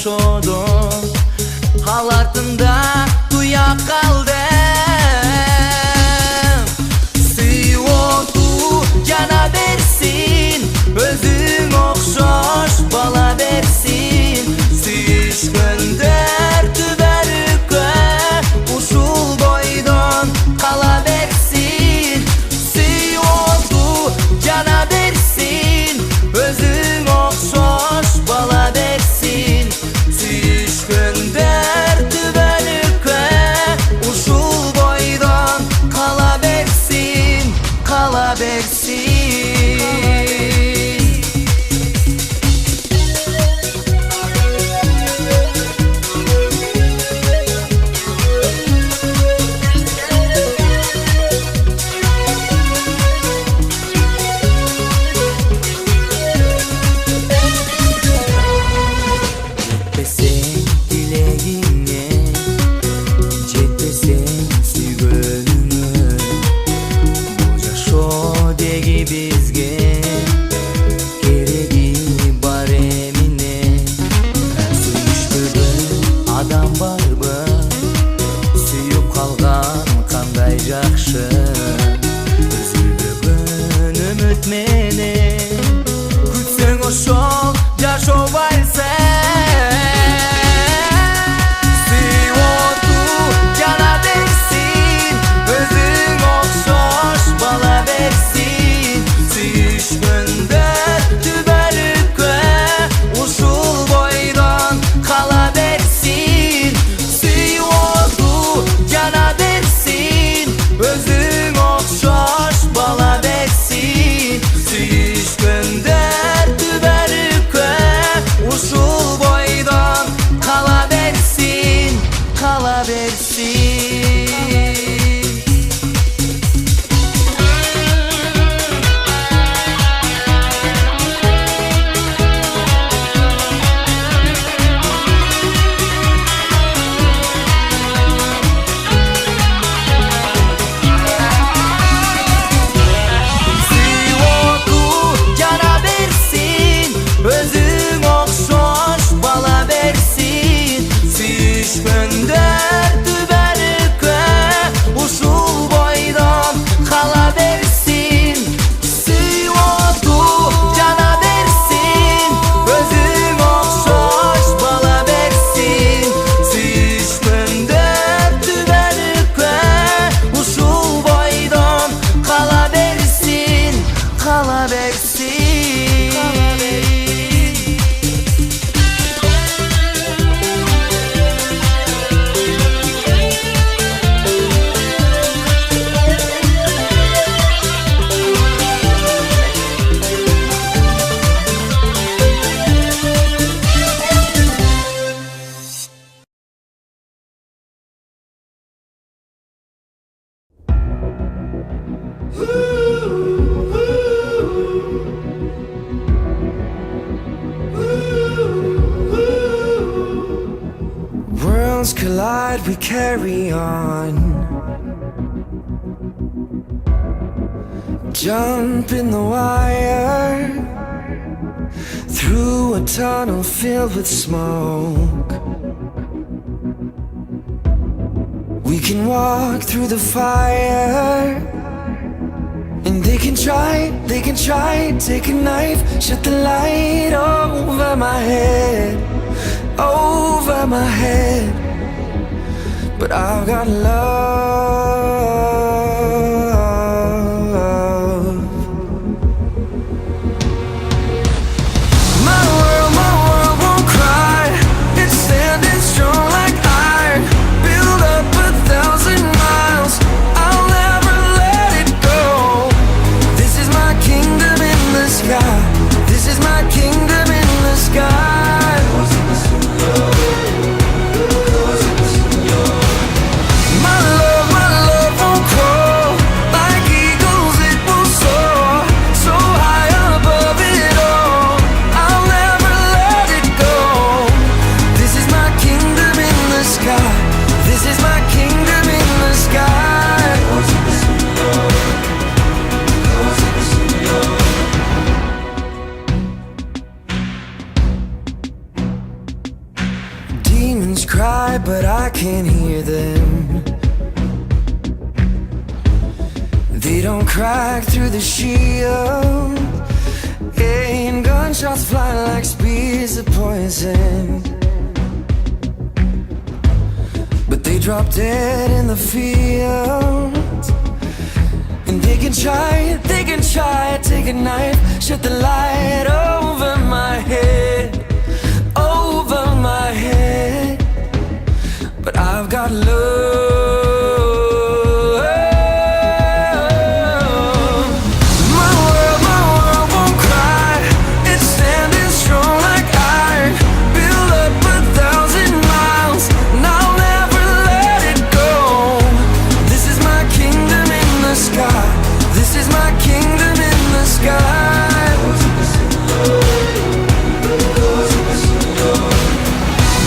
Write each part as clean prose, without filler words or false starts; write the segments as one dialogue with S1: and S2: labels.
S1: жашоодон ал артында туя калдым. Сыйооту жана берсин, өзүң окшош бала берсин. Сүйүшкөндөр түбөрүккө ушул бойдон кала берсин. Сыйооту жана берсин, өзүң окшош бала берсин. Сүйүшкөндөр түбөлүккө ушул бойдон кала берсин, кала берсин. Жакшы үзүлбөгөн үмүт менен күтсөң ошол жашоо барсың. Сыйооту жана берсин, өзүң окшош бала берсин. Сүйүшкөндөр түбөлүккө ушул бойдон кала берсин. Сыйооту жана берсин, өзүң окшош бала берсин. Сүйүшкөндөр түбөлүккө ушул бойдон кала берсин, кала берсин. Өзүң окшош бала берсин. Сүйүшкөндөр түбөлүккө ушул бойдон кала берсин. Сыйооту жана берсин, өзүң окшош бала берсин. Сүйүшкөндөр түбөлүккө ушул бойдон кала берсин, кала берсин.
S2: Worlds collide, we carry on. Jump in the wire through a tunnel filled with smoke. We can walk through the fire, and they can try, take a knife, shut the light over my head, over my head. But I've got love. My world won't cry. It's standing strong like iron, built up 1,000 miles. I'll never let it go. This is my kingdom in the sky. This is my kingdom in the sky. My love can hear them. They don't crack through the shield, and gunshots fly like spears of poison. But they drop dead in the field. And they can try, take a knife, shut the light over my head, over my head. But I've got love. My world won't cry. It's standing strong like iron, built up 1,000 miles, and I'll never let it go. This is my kingdom in the sky. This is my kingdom in the sky.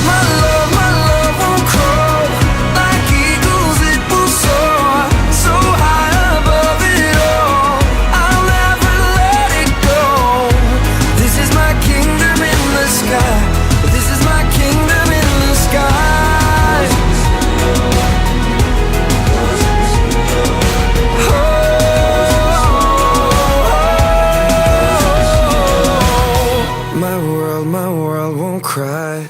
S2: My love won't crawl. Like eagles it will soar, so high above it all. I'll never let it go. This is my kingdom in the sky. This is my kingdom in the sky. My world won't cry.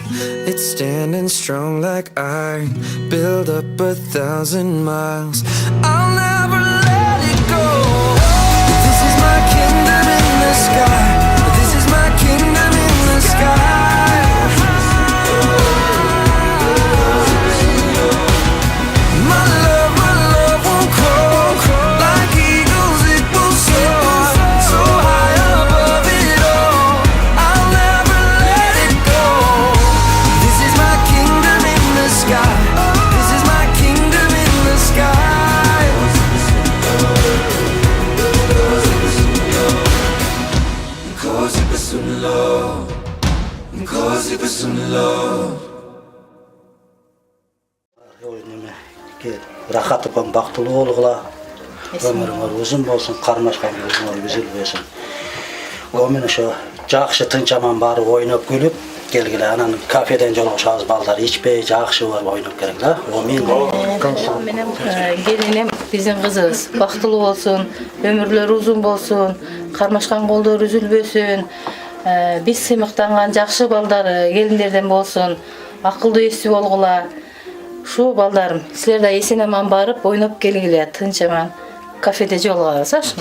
S2: It's standing strong like iron, built up 1,000 miles. I'll never let it go. This is my kingdom in the sky. This is my kingdom in the sky. My love won't crawl. Like eagles it will soar, so high above it all. I'll never let it go. This is my kingdom in the sky. This is my kingdom in the sky. Cause it was in love. Cause it was in love.
S3: Рахат апам бақтылы болғыла, өміріңер ұзын болсын, қармашқаңыз үзілбесін. Омен ошо жакшы тынчаман барып ойноп күлүп келгиле, анан кафеден жолугушабыз, балдар ичпей жакшы барып ойноп келгиле да.
S4: Менин келиним биздин кызыбыз бактылуу болсун, өмүрлөрү узун болсун, кармашкан колдору үзүлбөсүн. Биз сыймыктанган жакшы балдары келиндерден болсун, акылдуу эстүү болгула. Шу балдарым, силер да эсен аман барып ойноп келгиле, тынчаман кафеде жолугабыз.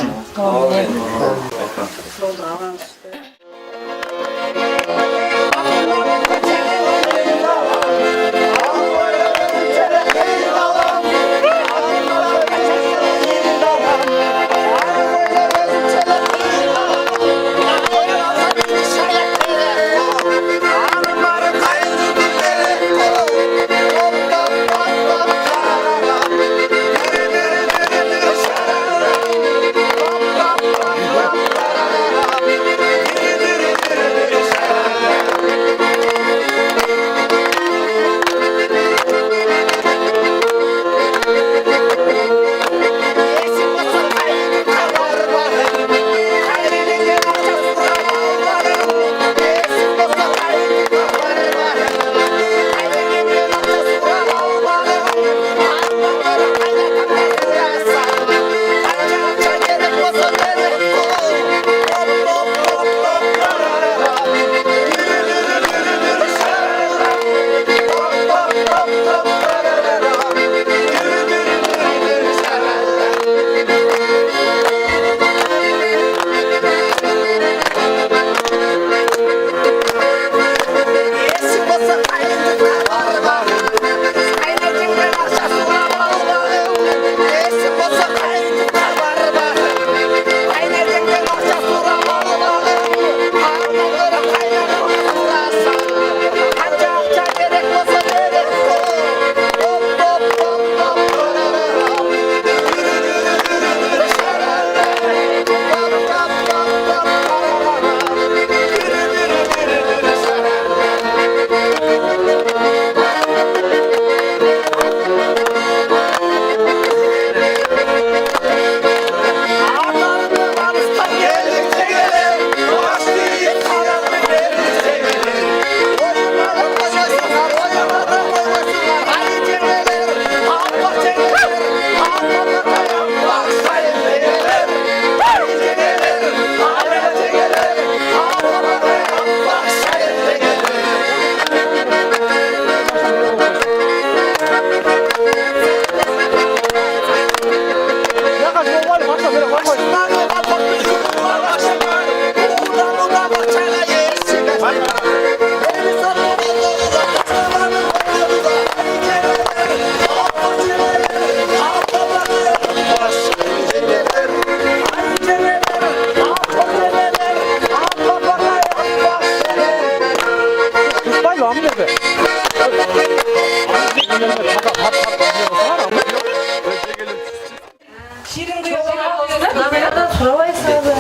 S4: Сурабайсыңбы?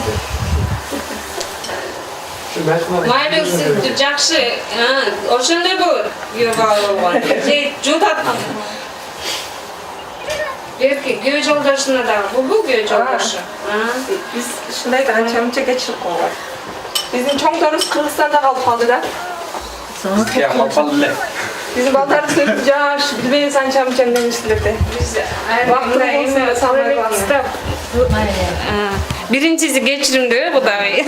S5: Майлы сүттү жакшы, ошондой болот. Юга болгон. Же жутат. Берки күйөө жолдошуна дагы бул күйөө жолдошу.
S6: Biz ушундай анча мынча кечирип койгон. Биздин чоңторубуз Кыргызстанда калып калды да. Биздин балдарыбыз өтүп жаш, билбейбиз анча мынча эмнесилерди.
S5: Биз айрымда эме салбастап. Биринчиси кечиримдүү Кудай.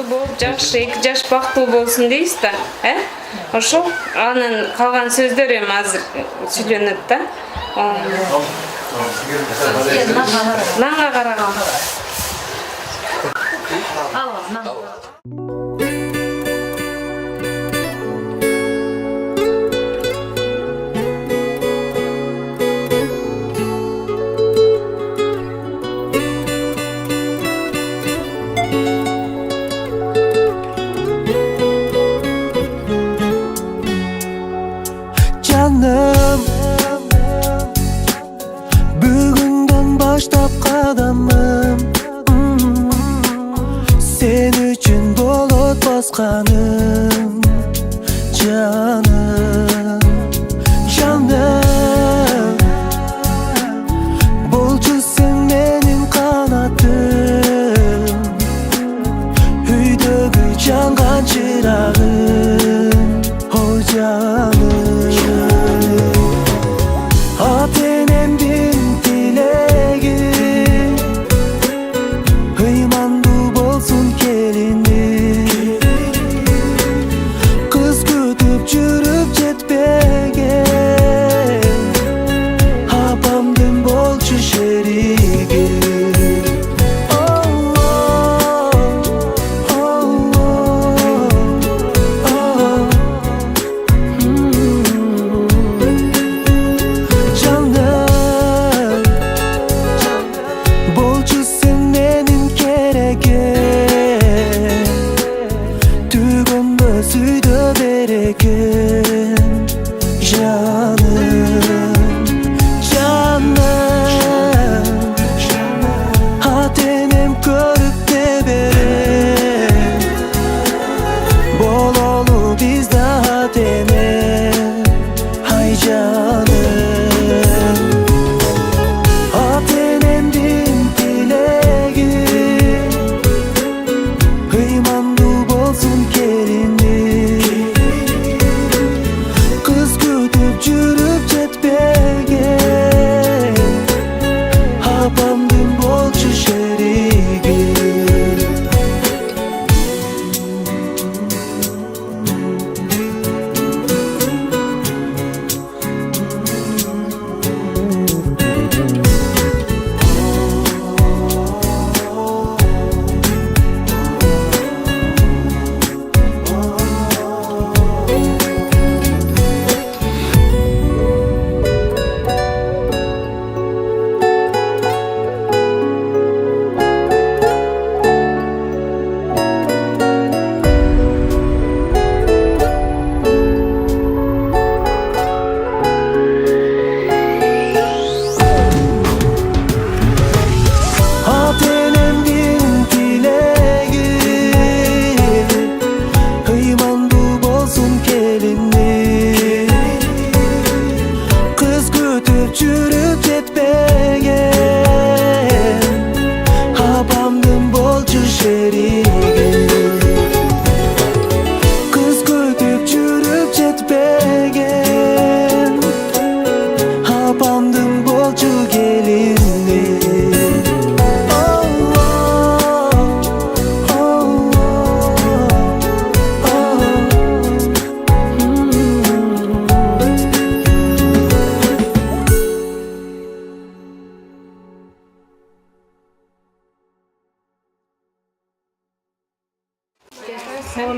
S5: Болуп жакшы, 2 жаш бактылуу болсун дейбиз да, Ошол анын калган сөздөр эми азыр сүйлөнөт да. Нанга караган.
S2: Canım, bugünden başlap kadamım. Sen üçün bolut baskanım. Canım, canım, bolcu sen benim kanatım. Üydögü cangan çırağım. O canım, Atenemdin dilegi, hıymandu bolsun kelini. Kız kütüp jürüp jetpegen, apamdın bolçu şerigi.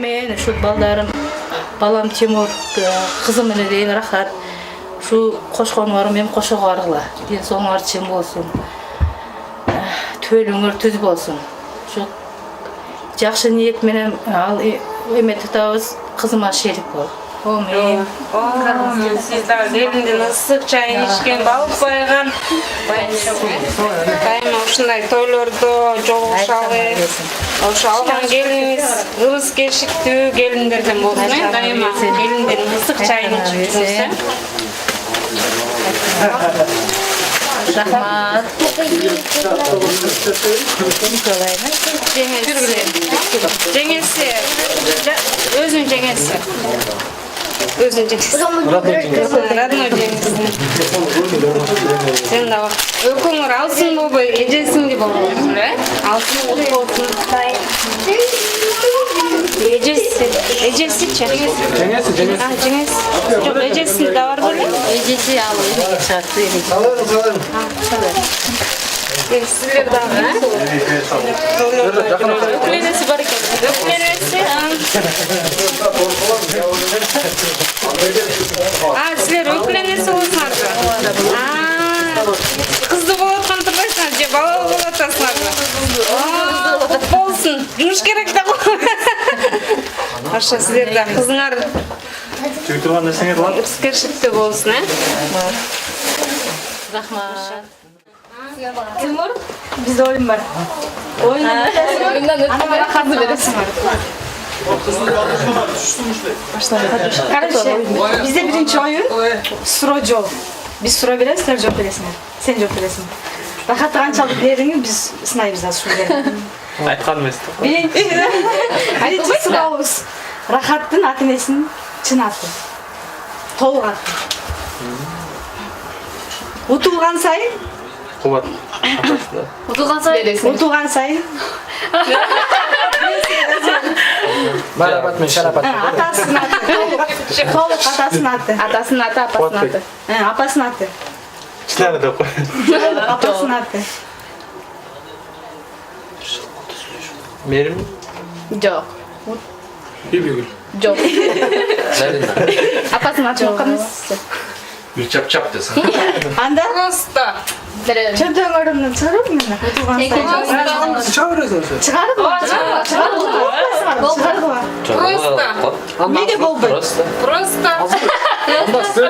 S4: Men şu baldarım, balam Timur, kızım ene deyin rahat. Şu koşkonlarım hem koşuğa argıla. Den soňlar çim bolsun. Tölüňür tüz bolsun. Şu jakşı niyet menen al emet tutabız, kızıma şerik bol. Amin.
S5: Siz de elinden ısık çayın içken balık koygan. Daima ушундай тойлордо жолугушалы. Ошо алган келиниңиz ырыс кешиктүү келиндерден болсун. Дайыма келиндердин ысык чайын ичип жүрсө.
S4: Rahmat.
S5: Жеңеси. Өзүн жеңеси. Өзүн жеңеси. Родной жеңеси. Сен да өкөңөр алсын болбой эжесиңди болбойсуң, э? Алсын болбойсуң. Эжеси-чи? Жеңеси. Жок, эжеси да бар беле?
S4: Ejesi alıyor. Şartı
S5: Силер дагы, э? Өкүленеси бар экен. Өкүленеси. Силер өкүленеси болсуңарбы? Кызды болуп аткан турбайсыңар же бала болуп атасыңарбы? Болсун. Жумуш керек да. Ошо силер да кызыңар
S7: Чүй турган нерсеңер бар?
S5: ырыскершиктүү болсун, э?
S4: Rahmat.
S6: Тимур, bizde oyun var.
S4: Oyundan ötürü kazı veresin.
S6: Короче, bizde birinci oyun suro cevap. Biz suro veririz, sen cevap veresin. Sen cevap veresin. Rahat qanchalik bering biz sınaymiz da suro.
S7: Aytқан емес.
S6: Birinchi suramiz Rahat'ın ата-энесinin чын аты. Толук аты. Утулган сайын
S7: Қубат.
S6: Утулган сайын
S7: Марапат мен шарапат.
S6: атасының аты. Толук атасының аты.
S4: Atasının atı, apasının atı.
S6: Апасының аты.
S7: Чләне деп қой.
S6: Апасының аты.
S7: Мерім.
S4: Yok.
S7: Бибигүл.
S4: Yok. Apasının atı yok mu?
S8: Чап-чап десең.
S6: Анда
S5: Просто.
S6: чөтөңөрүмдүн чыгарып мени. Утулган сайын.
S7: Шыға бересің өзі.
S6: Чыгарып
S5: Просто.
S6: Неге болбойт?
S5: Просто.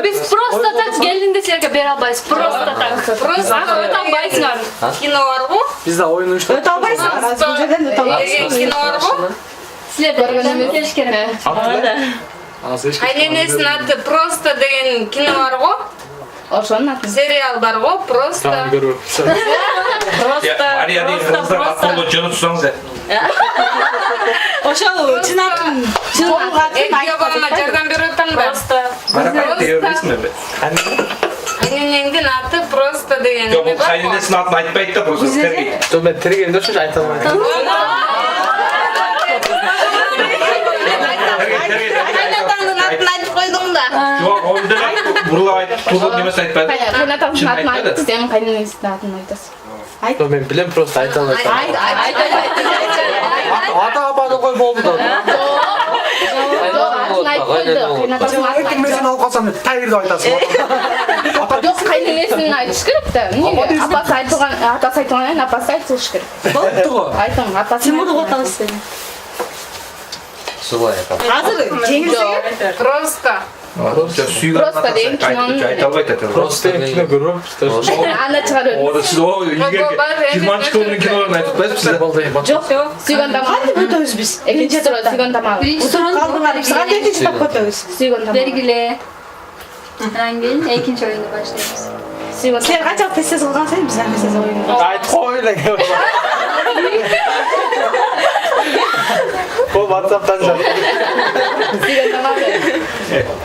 S9: Biz просто так gelin desерге бере албайбыз. Просто так.
S5: Просто.
S9: Өтө албайсыңар.
S5: Кино барбы?
S7: Bizde oyun uyuştu.
S6: Өтө албайсыңар, аз бул жерден өтө албайсыңар.
S5: Кино барбы?
S9: Силер көргөнүңүз керек.
S7: Az eşki.
S5: Айланесинин аты Просто деген кино барбы?
S4: Oşonun atı.
S5: Сериал барбы? Просто.
S7: Tamam görüyorum.
S8: Мария деген қыздар ат-қолды жөні тұсаңыздар.
S6: Ошол чын атын, толук атын
S5: Экөө балама жардам берип атам да.
S8: Марапат деген білесің бе?
S5: Айненеңдин аты Просто деген
S8: Жоқ,
S5: эме
S8: бұл қайненесінің атын айтпайды да, просто тергейді.
S7: Dur ben tергeyim de şu ayta almayayım.
S5: Кайнатаңдын атын айтып койдуң да.
S8: Жоқ, онда бұрылап айтып, тұлғып немесе айтпады.
S4: Kaynatasının
S8: Şunu
S4: atını
S8: aytmadı.
S4: aytı, sen kaynanasının atını aytasın.
S7: Dur ben bilem prosta ayta almayayım. Ata apanı koy boldu da.
S4: Yok, atını aytmadı. Kaynatasının atını aytı.
S7: Sen al kalsam ne? Tayir de aytasın.
S4: Yok, kaynanasının aytış gerek de. Niye? Apası aytılgan, atası aytılgan, apası aytılış gerek. Aytın, apası
S6: Тимурду отабыз сени. Азыр жеңилсең
S5: Просто.
S4: Просто дейм, кинонun-
S8: Айта алмайды.
S7: Prosta benim kino görüyorum.
S4: Anda çıkarıyorum.
S8: Ода сіз о, егер Германчиковның киноларын айтып отпайсыз ба?
S4: Yok, suygan tamam.
S6: кантип өтөбүз биз?
S4: Экинчи sıra suygan tamam.
S6: Калдыңар биз кантип экинчи тапка өтөбүз?
S4: Suygan tamam.
S9: Belgili. Rangin ikinci oyunda başlıyoruz.
S4: Suygan
S6: Сен канчалык тез кылгансың биз аны тез ойнойбуз.
S7: Ayt koy lan. Bu WhatsApp'tan can.
S4: Suygan tamam.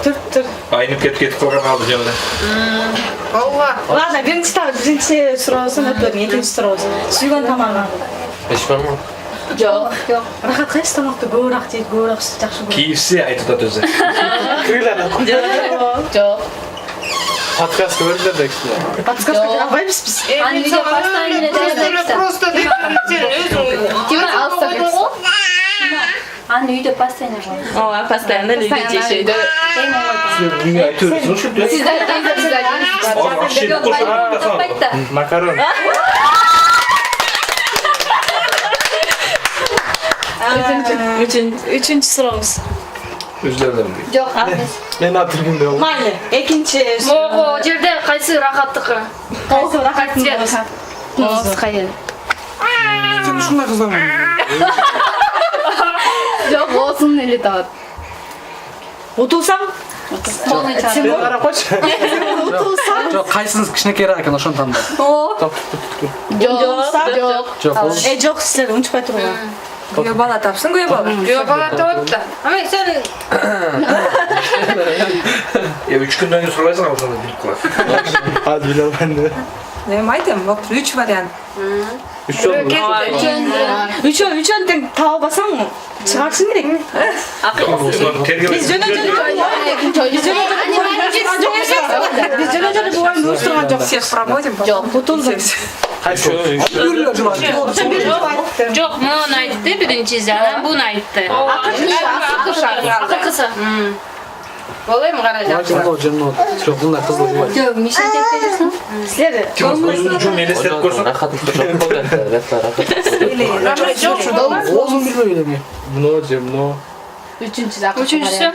S6: Тур.
S8: Айнып кетіп қойған алды жаңында.
S5: Ооба.
S6: Ладно, биринчи суроосун өтпөдүң, экинчи сурообуз. Сүйгөн тамагың.
S7: Beş var mı?
S4: Yok.
S6: Рахат кайсы тамакты көбүрөөк жейт, көбүрөөк жакшы көрөт?
S8: KFC айтып отады өзі.
S7: Kıyılar.
S4: Yok.
S7: Podcast gördüler de işte.
S6: Подсказка бере албайбыз биз.
S9: Annede baştan yine de
S5: Просто деген сен өзүң.
S4: Kime alsa versin.
S9: Anne үйдө постоянно var.
S4: Aa, постоянно люди чешет.
S8: Неге айтып отырсың?
S4: Sizler teyze, sizler
S8: Ашып қойсаң
S9: Таппайды да.
S7: Makaron.
S6: Үчүнчү сурообуз.
S8: Özür dilerim.
S9: Жоқ, емес.
S7: Ben hatırlayayım da oldu.
S6: Mayli. Экинчи
S9: Ого, жерде кайсы рахаттыкы?
S6: кайсы рахаттын
S9: Цвет.
S6: болса.
S4: Кырмызы ел.
S7: Sen şunlar kızlar mı?
S4: Жоқ, болсын эле табат.
S6: Утулсаң,
S9: Полный чар.
S7: Ben ara koç.
S6: утулсаң,
S8: Жоқ, қайсыңыз кішінекейрак екен, ошоны таңда.
S4: Жоқ, жоқ.
S8: Жоқ, ол.
S6: жок, силер унчпай тургула.
S5: Күйөө бала тапсын, күйөө бала. Күйөө бала тапты да. Ама сен
S8: 3 күндөн кийин сурабайсың, ошондо билип калат.
S7: Hadi Bilal ben de.
S5: эми айтам, 3 вариант.
S7: 3 oldu.
S6: Үчөө тең таап албасаң чыгарышың керек. Биз жөнө жөнө бугайын уруштурган жок.
S5: Всех проводим.
S6: Жок, утулдум.
S7: Hayır. Yürüyor Cuma.
S9: Жоқ, муну айтты биринчиси, анан буну айтты. Акыркысы.
S5: Болайм каражат.
S7: Cemno, Cemno. Çok bunlar kızlar bu.
S9: Жоқ, Мишель деп келесиң?
S6: Силер
S8: Өзүнүн жумун элестетип көрсөң.
S7: Oğlum bilmiyor öyle mi? Cemno, Cemno.
S4: Үчүнчүсү
S9: Үчүнчүсү?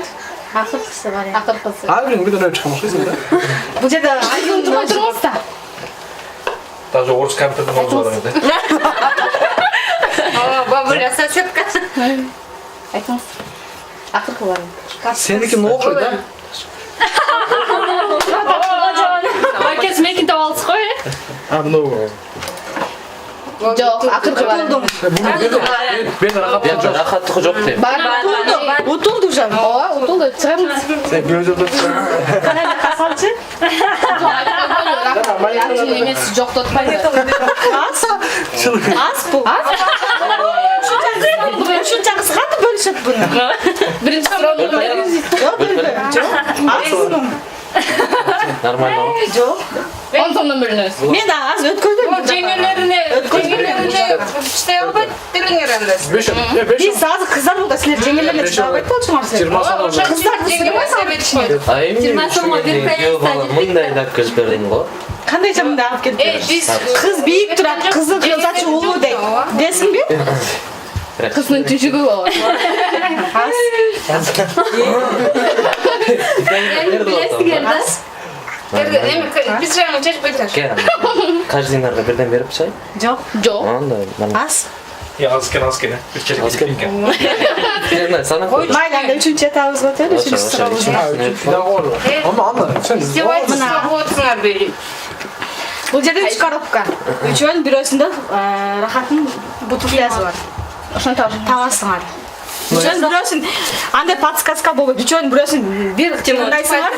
S6: акыркысы бар.
S4: акыркысы.
S7: Abi bir dönem çıkamış kızım da.
S6: Бул жерде
S4: Айтылмай турбуз да.
S8: Даже орыс компьютердің аузы бар енді.
S5: Бабуля соседка.
S4: Айтыңыз. Акыркы бар.
S7: Seninki ne oluyor da?
S9: Акес меники таап алсыз го, э?
S7: Abi ne oluyor?
S4: Жоқ, акыркы бар.
S7: Ben rahat olacağım.
S8: Рахаттығы жоқ дейм.
S4: Бар.
S6: утулду уже.
S4: Ооба, утулду. Чыгарыңыз.
S7: Sen bir önce
S6: Канада касалчы.
S4: Жакшы эмес, жоктотпайбы.
S6: Ас бул. Ушунча кысканды бөлүшөт буну.
S4: Биринчи суроону бериңиз.
S6: Жок, бөлбөйм. Жок. Ас буну.
S8: Нормально.
S6: Жок.
S4: 10 сомдон бөлүнөбүз.
S6: Мен аз өткөрдүм.
S5: Жеңелерине иштей албайт делиңер анда.
S7: Beş ya beş.
S6: Биз азыр кыздар болду, силер жеңелерге чыга албайт болчуңар силер.
S7: 20 sene oldu.
S8: А эми
S9: Жыйырма сомго берип коесиң.
S8: мындай кыз бердим го.
S6: Кандайча мындай алып келип.
S5: Биз
S6: Кыз бийик турат, кызы кызачы улуу дейт. Десиңби?
S4: Кыздын түшүгү болот.
S9: Билесиңер да?
S5: эми биз жаңы чечип койтуңуз.
S8: Каждый динарға бірден беріп чай.
S6: Жок.
S4: Жок.
S8: Андай.
S6: Ас.
S8: Аз екен. Бір черек екен. Sana koy.
S6: Mayli анда үчүнчү этабыбызга өтөлү, үчүнчү сурообуз.
S7: Ha üç daha oldu. Ama anla sen.
S5: Издевать отсыңар бери.
S6: Бул жерде 3 коробка. Үчөөнүн бирөөсүндө рахаттын бутылкасы бар.
S4: Ошону
S6: Табасыңар. Үчөөнүн бирөөсүн андай подсказка болбойт. Үчөөнүн бирөөсүн бир тандайсыңар.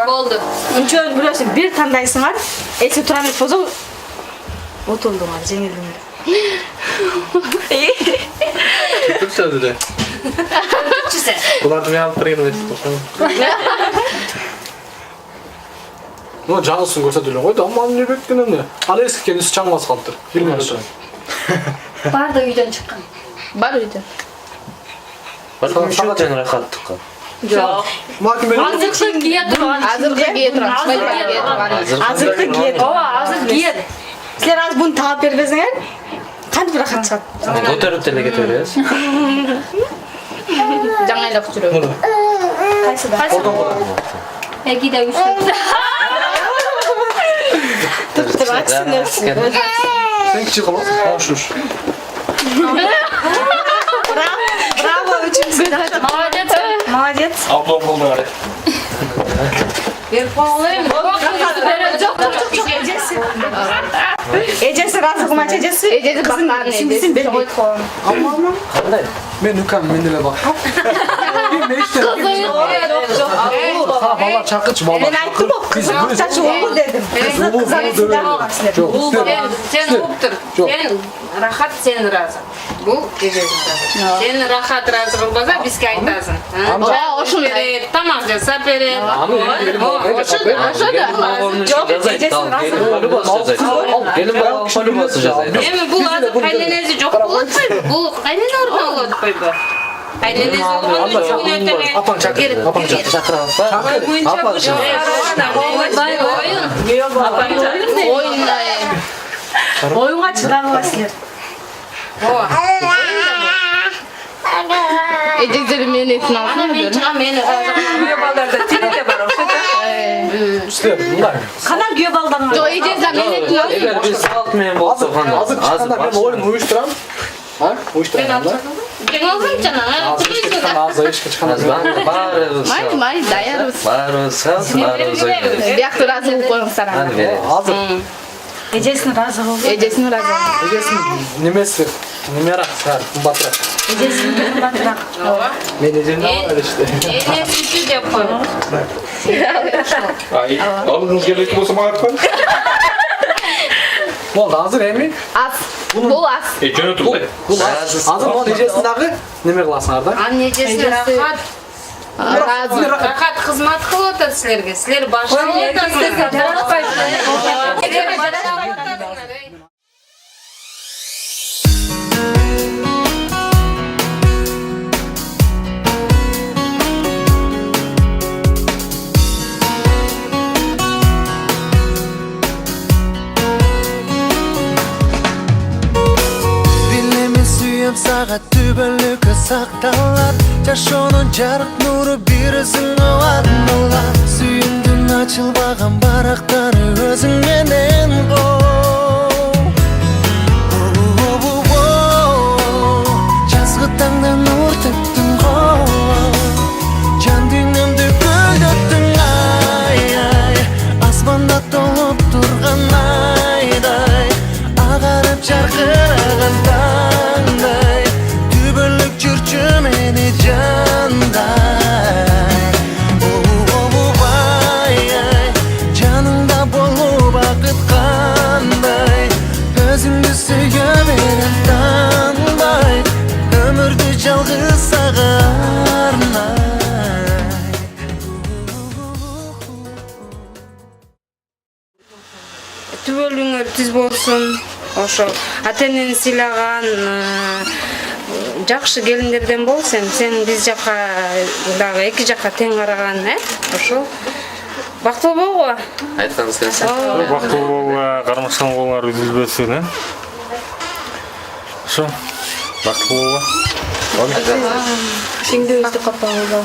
S9: Болду.
S6: Үчөөнүн бирөөсүн бир тандайсыңар. Эси тура эмес болсо утулдуңар, жеңилдиңер.
S7: Çok sevdi. Bunlar dünya altları yeni veçti. No Johnson көрсөтүлө койду, amma эмне беккен эмне? Ал эски kendisi чаңбас калыптыр. Билмейсиң.
S9: Бар да үйдөн чыккан.
S4: бар үйдө.
S8: Шөптен рахаттыққа.
S9: Жок.
S7: Макин мен
S9: Азыркы кие турган.
S4: Азыркы кие турган.
S6: Азыркы киет.
S9: Ооба, азыр киет.
S6: Силер азыр буну таап бербесеңер, кантип рахат чыгат?
S8: Көтеріп теле кете бересіз.
S4: Жаңа эле жүрөбүз.
S6: Кайсыда?
S9: Эки да үчтө.
S7: sen küçük ol. Konuşur.
S6: Браво, үчүнчүсү.
S9: Молодец.
S6: Молодец.
S8: Аплом болды ғарай.
S6: Эжеси ыраазы кылмачы, эжеси.
S4: Эжеси бактарын
S6: Сиңдисин бербейт.
S8: Қандай?
S7: Ben Nükam, ben de bak. Ne işte? Ha valla çakıç valla.
S6: Мен айттым го, кызы чачы болду дедим. Кызы арасында калган силер.
S5: Сен уктур. Сен рахат сен ыраазы. Бул эжесин ыраазы. Сен рахат ыраазы кылбаса бизге айтасың.
S4: Ошону
S5: Тамак жасап берет.
S8: Gelin bana polibası жазайын.
S5: Эми бул азыр кайненеси жок болот койбу? Бул кайнене ордуна болот койбу? Кайненеси болгондо чоң өтөлө.
S7: Apan çakır. Apan çakır.
S8: Шақырамыз ба? Апа
S6: Оюнга чыдагыла силер.
S4: Ecezeli menetini
S5: Ana
S4: alsın
S5: men
S4: diyorum.
S5: çıkam meni
S6: Göballarda tine de var o
S7: İşte bunlar.
S6: Kanan göbaldan
S4: Jo ecezeli menetini alsın.
S8: Eğer biz altmayan bolsa falan.
S7: Azıcık çıkanda ben oyun uyuşturam. Ha? Uyuşturam da.
S5: Gen olsun cana.
S7: Az işe çıkan az işe çıkan az.
S8: Ben bağırırız.
S4: May dayarız.
S8: Bağırırız. Bağırırız.
S4: Biyaktı razı olup koyun sana.
S8: Hadi verin.
S7: Hazır.
S6: Ecesini razı ol.
S4: Ecesini razı ol.
S7: Egesin nimesi? Nimerak sar. Batırak.
S6: Ecesini batırak.
S7: Menajerin öyle işte.
S5: Ene sütü de koy.
S10: Ay, alınız gerekli olsa bana koy.
S7: Oldu hazır emin.
S4: Az. Bol az.
S10: Ecene tut.
S7: Hazır mı? Nejesindagi nime kılasın arda?
S5: Annecesi rahat.
S4: Razı.
S5: Rahat xizmat qilib o'tir sizlarga. Sizlar boshqa
S1: Dilimi suyup sağa tübölükü saktalar Жашоонун жарык нуру бир өзүңө арналган Сүйүндүн ачылбаган барактары өзүң менен коо Жазгы таңда нур төктүң го Жан дүйнөмдү көлдөттүң ай ай Асманда толуп турган айдай Агарып жаркыраган таңдай Түбөлүк жүрчү мени жандай Вай ай жаныңда болуу бакыт кандай Өзүңдү сүйө берем танбай Өмүрдү жалгыз сага арнай
S5: түбөлүңөр түз болсун. Ошо ата-энени сыйлаган жакшы келиндерден болсом, сен биз жакка дагы эки жакка тең караган, ошо бактылуу болго.
S8: Айтқаныңыз келсе.
S10: Бактылуу болуңа, кармашкан колуңар үзүлбөсүн, Ошо. Бактылуу болго.
S6: Şimdi üstü kapalı.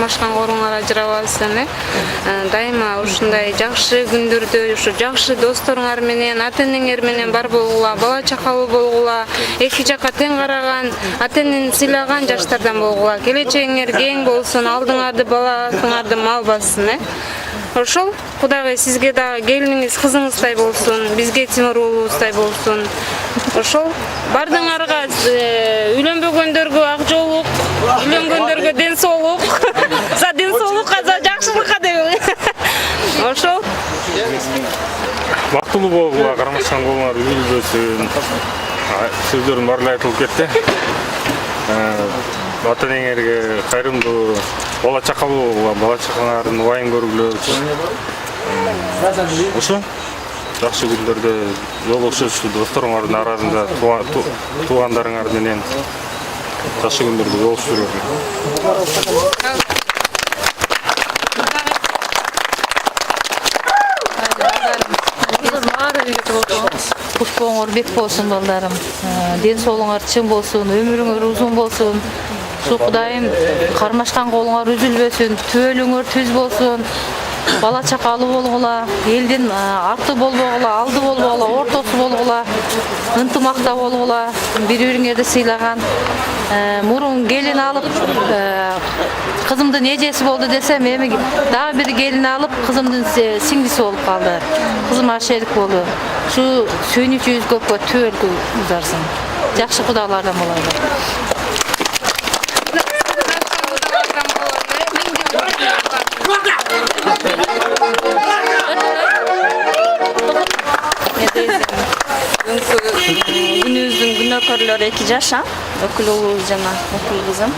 S5: кармашкан коруңар ажырабасын дайыма ушундай жакшы күндөрдө ушу жакшы досторуңар менен ата-энеңер менен бар болгула, бала чакалуу болгула, эки жакка тең караган, ата-энени сыйлаган жаштардан болгула. Келечегиңер кең болсун, алдыңарды балаңарды мал бассын. Ошол Кудайга сизге дагы келиниңиз кызыңыздай болсун, бизге Тимур уулубуздай болсун. Ошол бардыңарга үйлөнбөгөндөргө ак жоолук, үйлөнгөндөргө ден соолук, за ден соолукка, за жакшылыкка деп. Ошол
S10: бактылуу болгула, кармашкан колуңар үзүлбөсүн. Сөздөрүм баары айтылып кетти. Ата-энеңерге кайрымдуу, бала чакалуу болгула, бала чакаңардын убайын көргүлө. Ошо жакшы күндөрдө жолугушуп, досторуңардын арасында туугандарыңар менен жакшы күндөрдө жолугушуп жүргүлө.
S4: Кушпоңор бек болсун балдарым. Ден соолуңар чың болсун, өмүрүңөр узун болсун. Şu Kudayım karmaşkan kolunlar üzülbösün, töölüңөр түз болсун, бала чакалуу болгула, элдин арты болбогула, алды болбогула, ортосу болгула, ынтымакта болгула, бири-бириңерди сыйлаган. Мурун келин алып, кызымдын эжеси болду десем, эми дагы бир келин алып, кызымдын сиңдиси болуп калды. Кызым ашерик болду. Şu сүйүнүчүбүз көпкө төөлгө узарсын. Жакшы кудалардан болайлы.
S11: Günümüzün günökörleri 2 yaşa, okul oğlumuz jana okul kızım.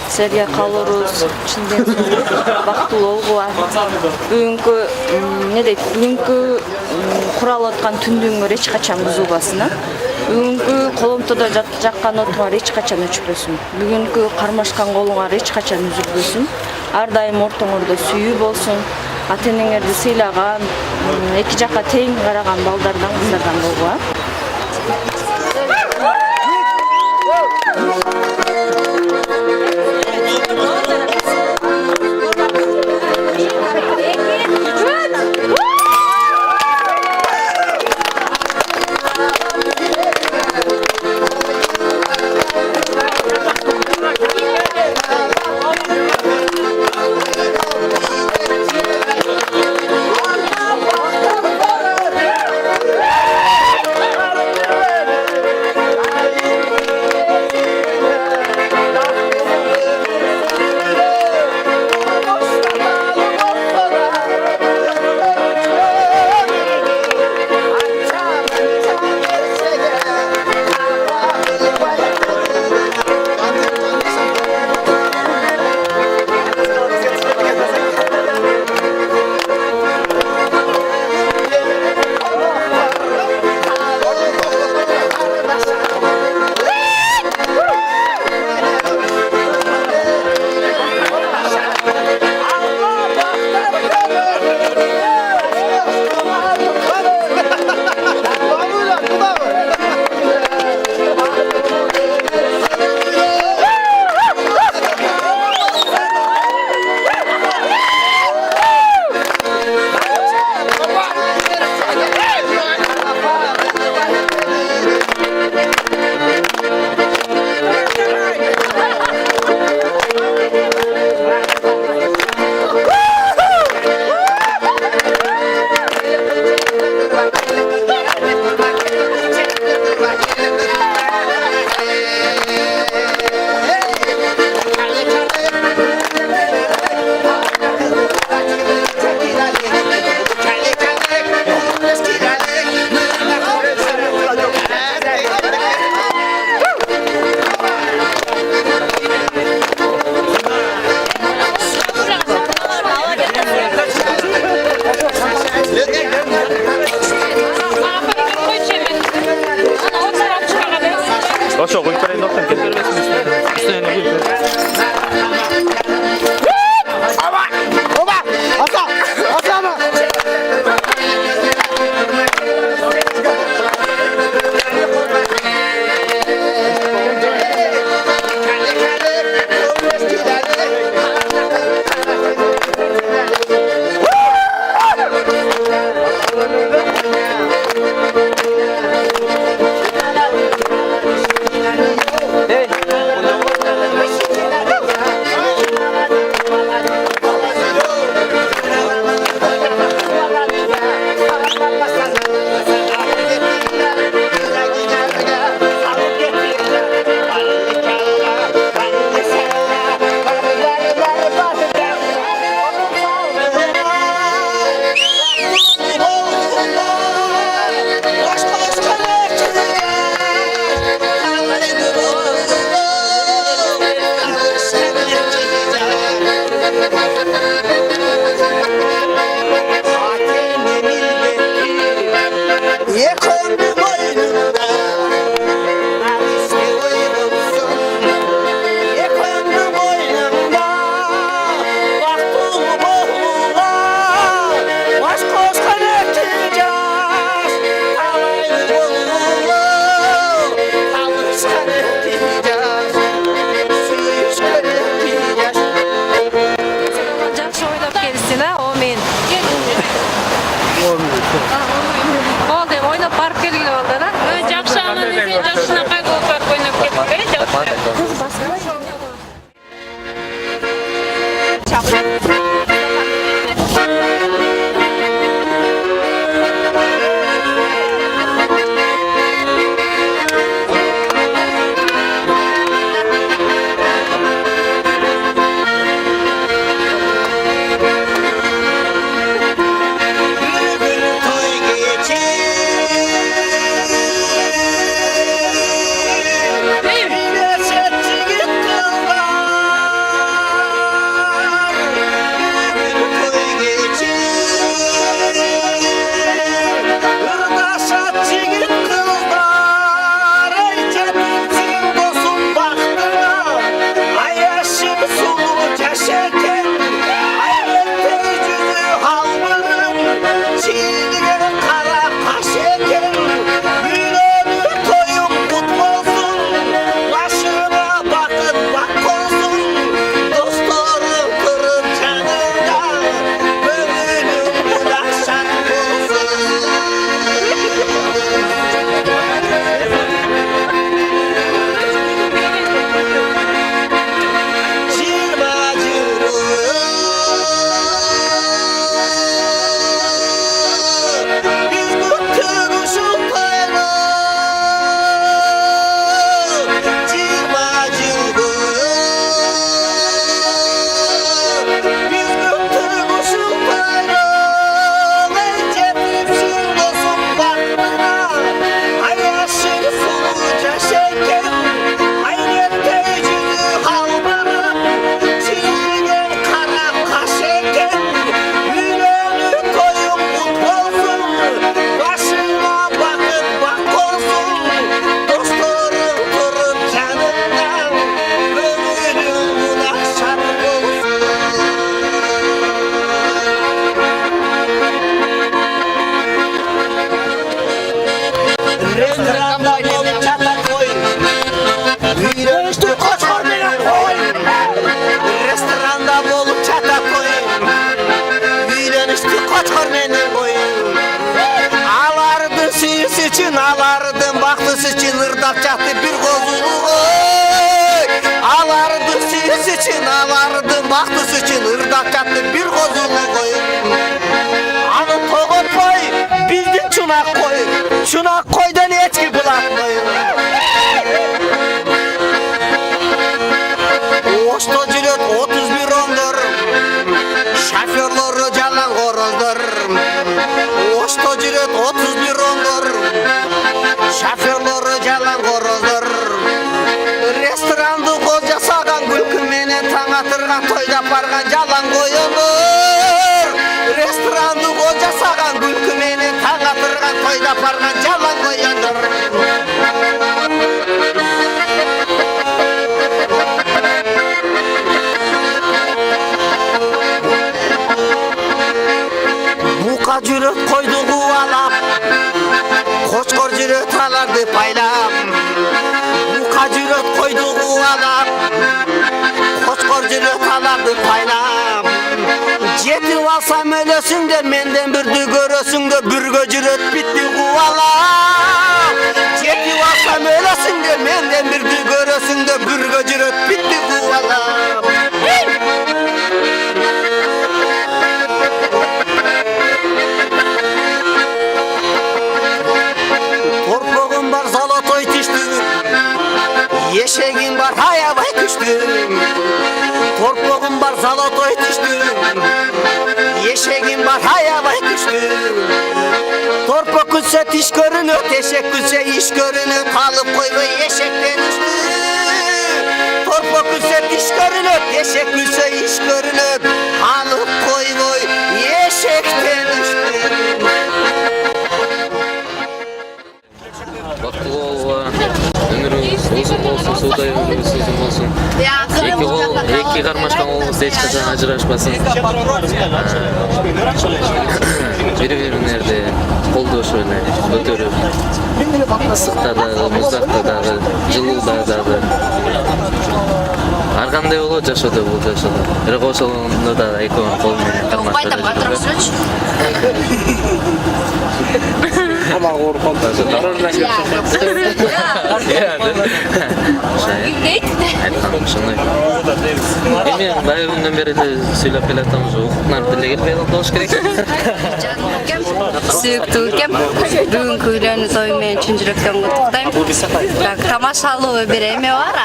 S11: Seriya kalırız, içinden baktulu olgular. Bugünkü kural atkan tündüğüngör hiç kaçan buzulbasına. Bugünkü kolumtoda jakkan otuңар hiç kaçan öçpösün. Bugünkü karmaşkan koluңар hiç kaçan üzülbösün. Ар дайым ортоңордо сүйүү болсун. Ата-энеңерди сыйлаган, эки жакка тең караган балдардан, кыздардан болгула.
S8: Ошо коюп берейин доктор, кетип бербесин. Үстүнө коюп бер.
S1: için, alardım baktı için ırdak çattı bir kozulu koy. Alardım siz için, alardım baktı için ırdak çattı bir kozulu koy. Anı toğut koy, bildin çunak koy. Çunak koydan etki bulatmayın. Oşto cüret 31 ondur. Şoförleri jalan horozdur. Oşto cüret 31 ondur. Şoförleri jalan horozdur. Restoranды қол жасаған күлкіменен таң атырған тойда барған жалаң қойылыр. Ресторанды қол жасаған күлкіменен таң атырған тойда барған жалаң қойылыр. Буқа жүрет қойды қуалап, қошқор жүрет аларды байлап. Буқа жүрет қойды қуалап, қошқор жүрет аларды байлап. Жетіп алсам өлесіңдер, менден бірді көресіңдер, бірге жүрет бітті қуалап. Жетіп алсам өлесіңдер, менден бірді көресіңдер, бірге жүрет бітті қуалап. Torpağım var zalatoy tiştim, eşeğim var hayavay küştüm. Torpağım var zalatoy tiştim, eşeğim var hayavay küştüm. Torpak külse tiş görünür, eşek külse iş görünür, kalıp koy koy eşekten üstü. Torpak külse tiş görünür, eşek külse iş görünür, kalıp koy koy eşekten üstü.
S8: Бақытты болуға, өміріңіз ұзын болсын, судай өміріңіз ұзын болсын. Екі қармашқан қолыңыз ешқашан ажырашпасын. Бір-біріңерді қолдошуына көтеріп, ыстықтардағы, мұздақтардағы, жылудардағы. Ар қандай болот жашоодо бул жашоодо. Бирок ошону да экөөнүн колу менен кармаштырып.
S10: Ama korkun da darardan
S8: Айтқаным шынай. Мен баяғыдан бері сөйлеп келе жатамыз, оқытынан тілге келмей болуш керек.
S11: Сүйіктүү укем, бүгүнкү үйлөнүү тою менен чын жүрөктөн куттуктайм. Тамашалуу бир эме бар,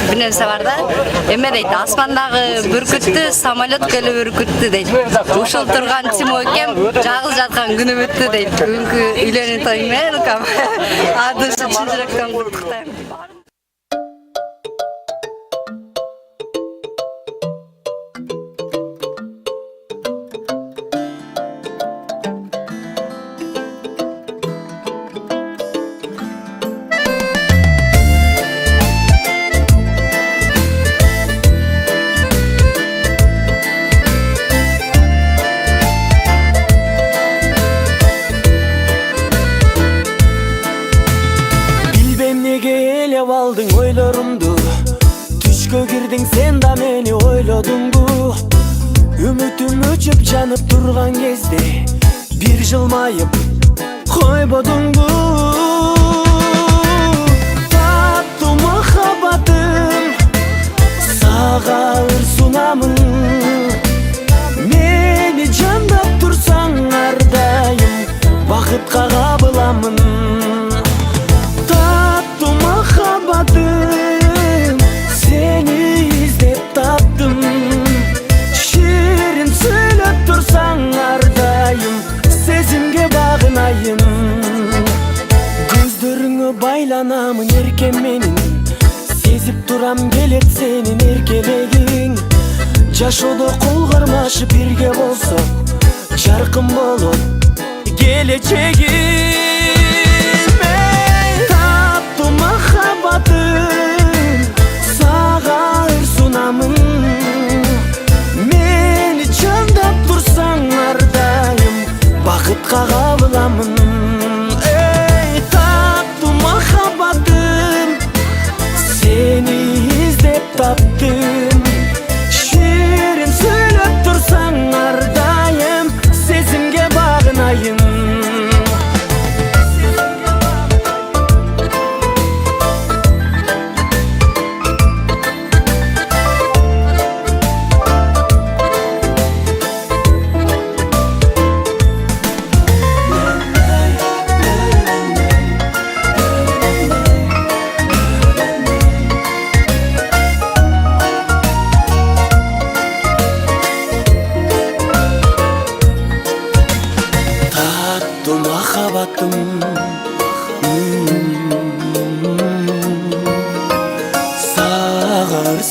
S11: бир нерсе бар да. Эме дейт, асмандагы бүркүттү самолет келип үркүттү дейт. Ушул турган Тимо укем жалгыз жаткан күнүм өттү дейт. Бүгүнкү үйлөнүү тою менен укам. Ады чын жүрөктөн куттуктайм.
S1: Aldың ойлорумду, түшкө кирдиң сен да мени ойлодуңбу. Үмүтүм өчүп жанып турган кезде бир жылмайып койбодуңбу. Таптым махаббатым, сага ыр сунамын. Мени жандап турсаң ардайым, бакытка кабыламын. Махаббатым, сени издеп таптым. Ширин сүйлөп турсаң ардайым, сезимге багынайын. Көздөрүңө байланамын эркем менин, сезип турам келет сенин эркелегиң. Жашоодо кол кармашып бирге болсо, жаркын болот келечегим. Махаббатым, сага ыр сунамын. Мени жандап турсаң ардайым, бакытка кабыламын. Эй, таптым махаббатым, сени издеп таптым. Ширин сүйлөп турсаң ардайым, сезимге багынайын.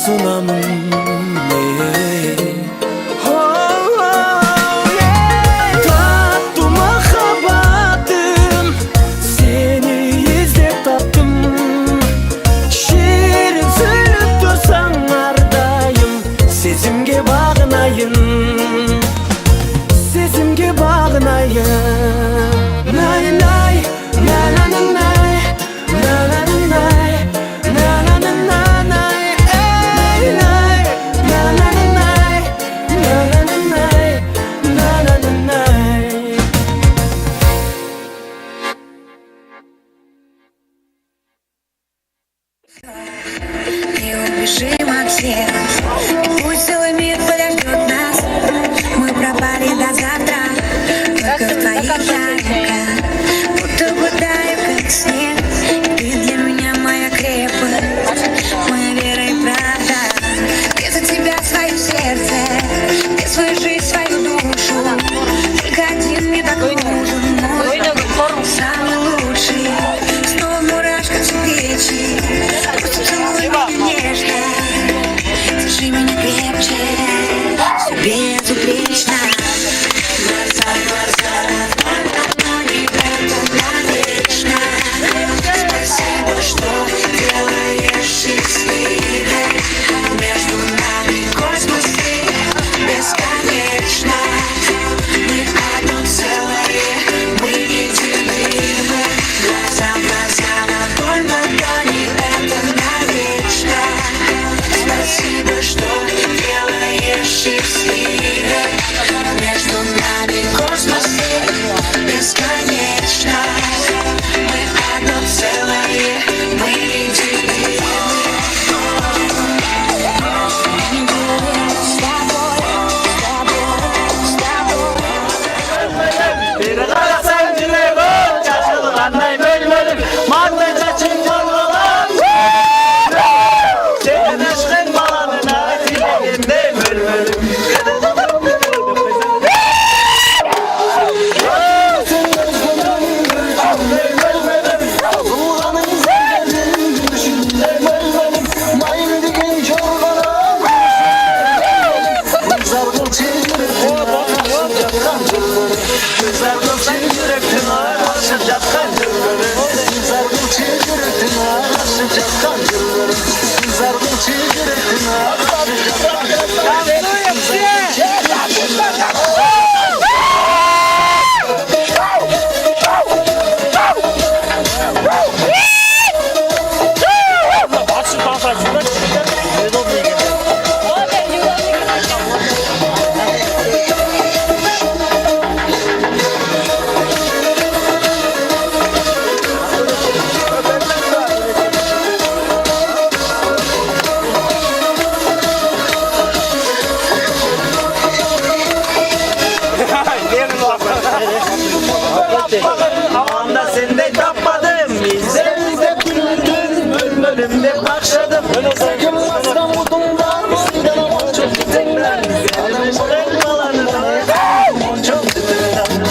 S2: sunamın Tatlı muhabbetim seni izlep taptım Şirin söylüp dursan ardayım Sezimge bağınayım Sezimge bağınayım Nay nay nay nay nay nay nay nay
S12: Неудержим от всех И пусть целый мир подождет нас Мы пропали до завтра Только в твоих ярках Будто бы таю, как снег И ты для меня моя крепость Моя вера и правда Я за тебя свое сердце Я свою жизнь, свою душу Только один мне так нужен Мой самый лучший Снова мурашка в печи Просто целуй меня нежно Держи меня крепче Все безупречно Глаза, глаза, но не это навечно Спасибо, что делаешь счастливой Между нами космосы бесконечно Мы одно целое, мы неделимы Глаза, глаза, ладонь, ладони, это навечно Спасибо, что делаешь счастливой Между нами космосы бесконечно Мы одно целое, мы неделимы
S1: Bir qarasang жүрегім Шашылғандай бөлмөлім Маңдай чачың жолғалам Сенің ішқің баланына Тилегенде бөлмөлім Havanda sende tapmadım İzlerimizde tüm bölümde başladım Sakın bastan mutlumdan Çok tekrar Güzelim renk alanına Çok tütünden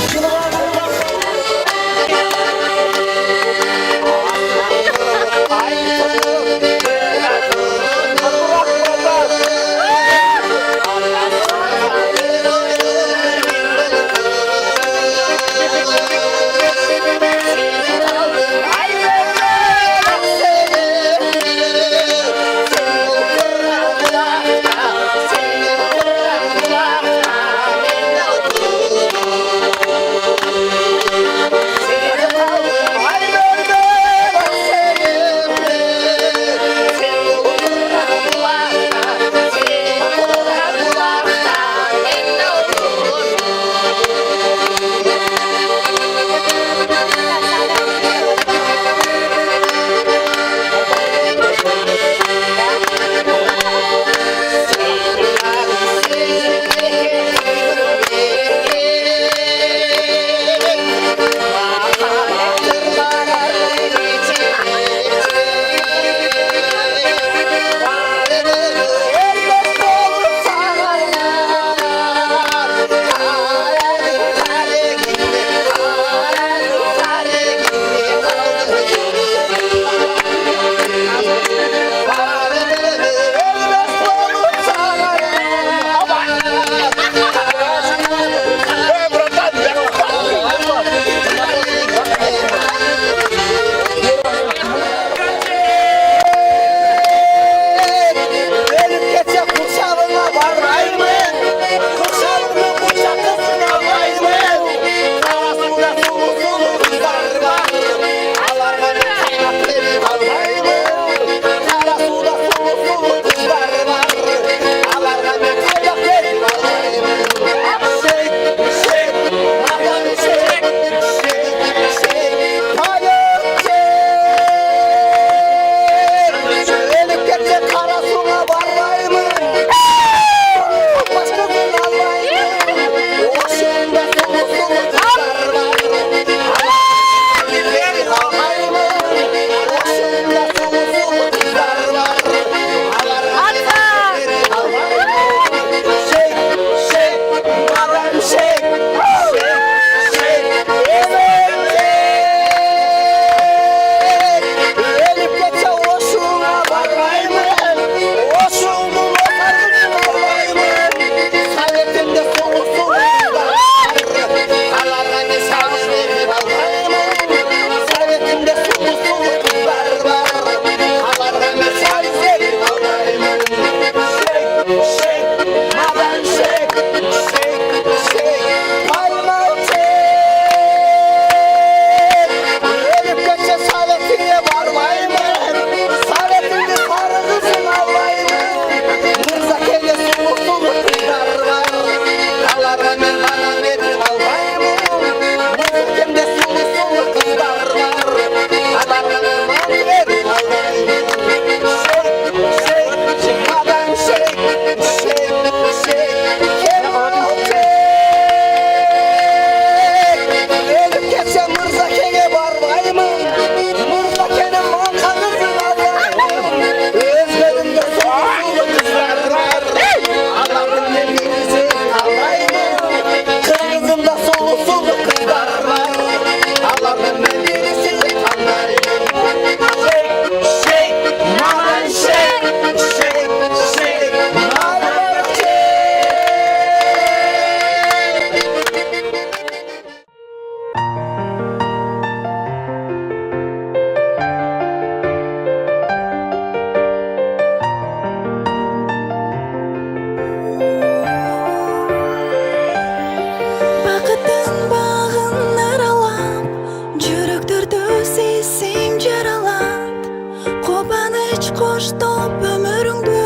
S12: коштоп өмүрүңдү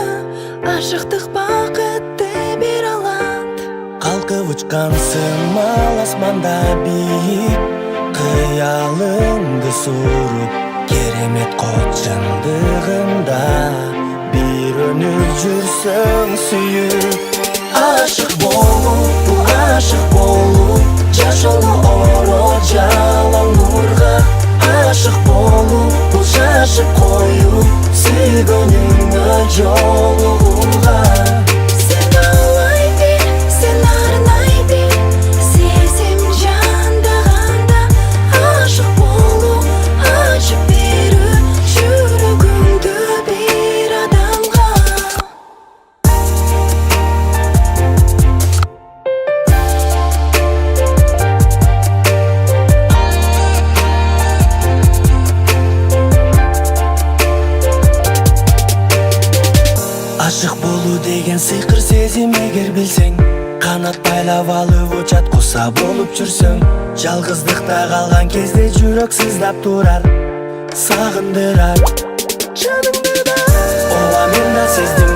S12: ашыктык бакытты бере алат.
S2: Калкып учкансың ал асманда бийик, кыялыңды суруп керемет кот чындыгында бирөнүп жүрсөң сүйүп. Ашык болуп, бул ашык болуп, жашоолу оро жалаң нурга. Ашык болуп, бул шашып коюп, сүйгөнүңө жолугууга.
S12: Сен алай бир, сен арнай бир, сезим жандаганда. Ашык болуп, ачып берүү жүрөгүңдү бир адамга.
S2: Ашык болуу деген сыйкыр сезим эгер билсең, канат байлап алып учат куса болуп жүрсөң. Жалгыздыкта калган кезде жүрөк сыздап турар, сагындырар жаныңды да. Ооба мен да сездим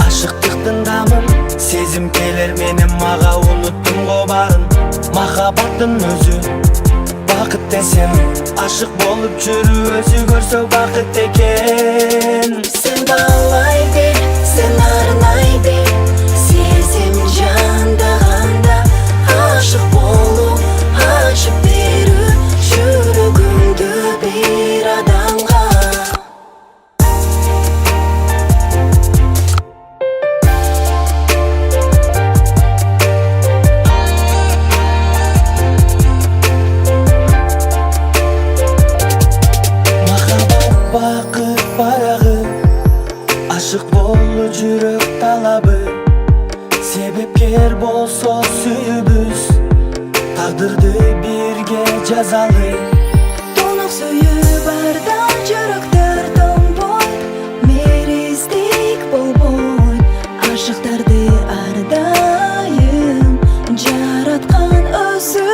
S2: ашыктыктын дамын, сезим келер менен мага унуттум го баарын. Махаббаттын өзү бакыт десем, ашык болуп жүрүү өзү көрсө бакыт экен.
S12: Сен алай бир, сен арнай бир, сезим жандаганда. Ашык болуп, ачып берүү жүрөгүңдү бир адамга.
S2: Махаббат бакыт барагы, ашык болуу жүрөк талабы. Себепкер болсо сүйүбүз, тагдырды бирге жазалы.
S12: Тонук сүйүү барда жүрөктөр тонбойт, мериздик болбойт. Ашыктарды ардайым жараткан өзү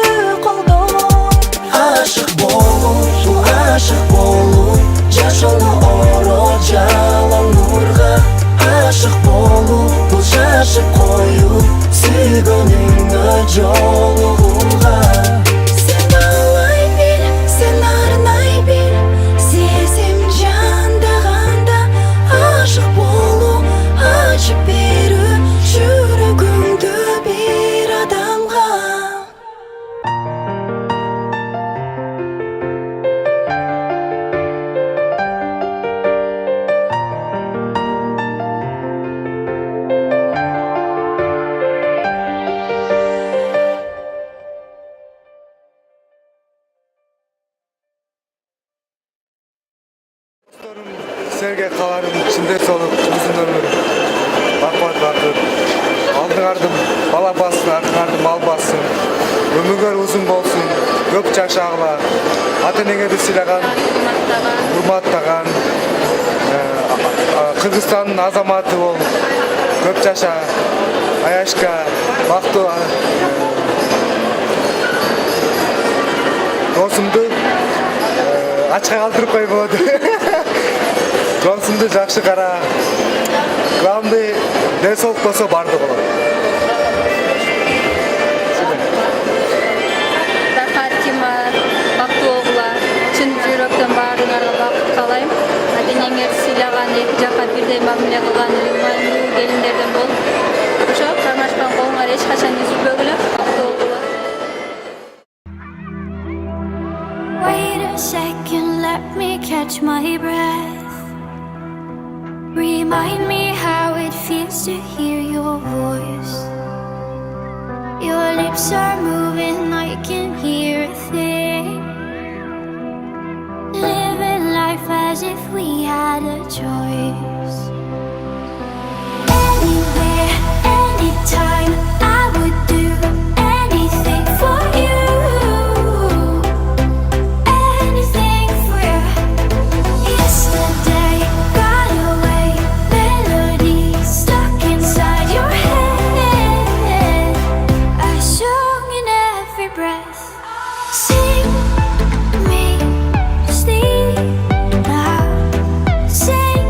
S12: колдойт.
S2: Ашык болуу, ашык болуу, жашоолу оро жалаң нурга. Ашык болуу, бул шашып коюп, сүйгөнүңө жолугууга.
S12: Сен алай бир, сен арнай бир, сезим жандаганда. Ашык болуу, ачып берүү жүрөгүңдү бир адамга.
S1: Силерге каларым чындер солуп узун өмүр, бакубат бакыт. Алдыңардым бала бассын, артыңарды мал бассын. Өмүңөр узун болсун, көп жашагыла. Ата энеңерди сыйлаган, урматтаган, Кыргызстандын азаматы бол. Көп жаша, аяшка, бактуу. Досумду ачка калтырып койбоду. Досумду жакшы кара. Главный ден соолук болсо барды болот.
S11: Рахатым бар, бактуу болгула. Чын жүрөктөн баарыңарга бакыт каалайм. Аденеңер сыйлаган, эки жакка бирдей мамиле кылган маанилүү келиндерден болуп, ошо кармашкан колуңар эч качан үзүлбөгүлө. Бактуу болгула.
S12: Wait a second, let me catch my breath. Remind me how it feels to hear your voice. Your lips are moving, I can hear a thing. Living life as if we had a choice. Anywhere, anytime, I would do anything for you. Anything for you. Yesterday got away, melodies stuck inside your head. I sung in every breath. Sing me, sleep now. Sing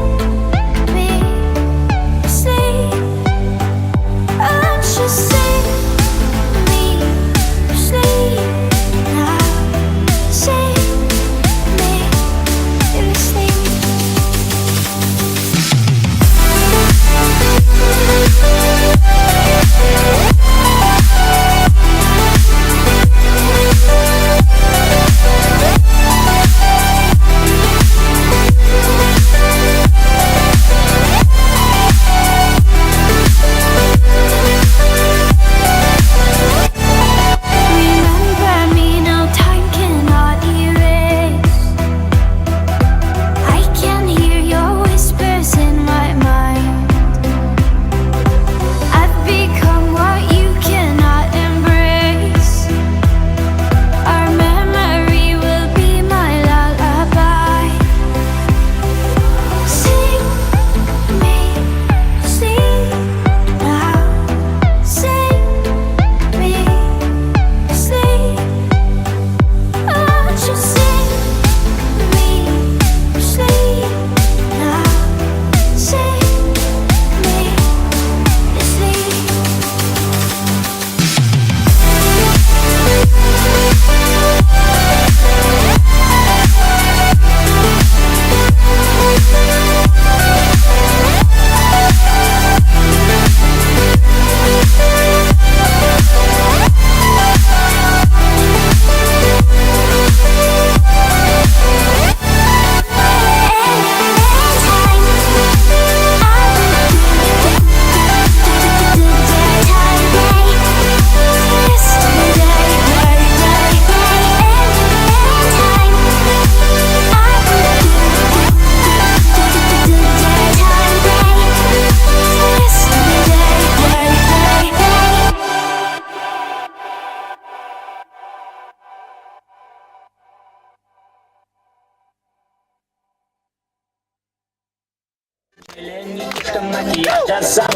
S13: Taktım makyaj yazsam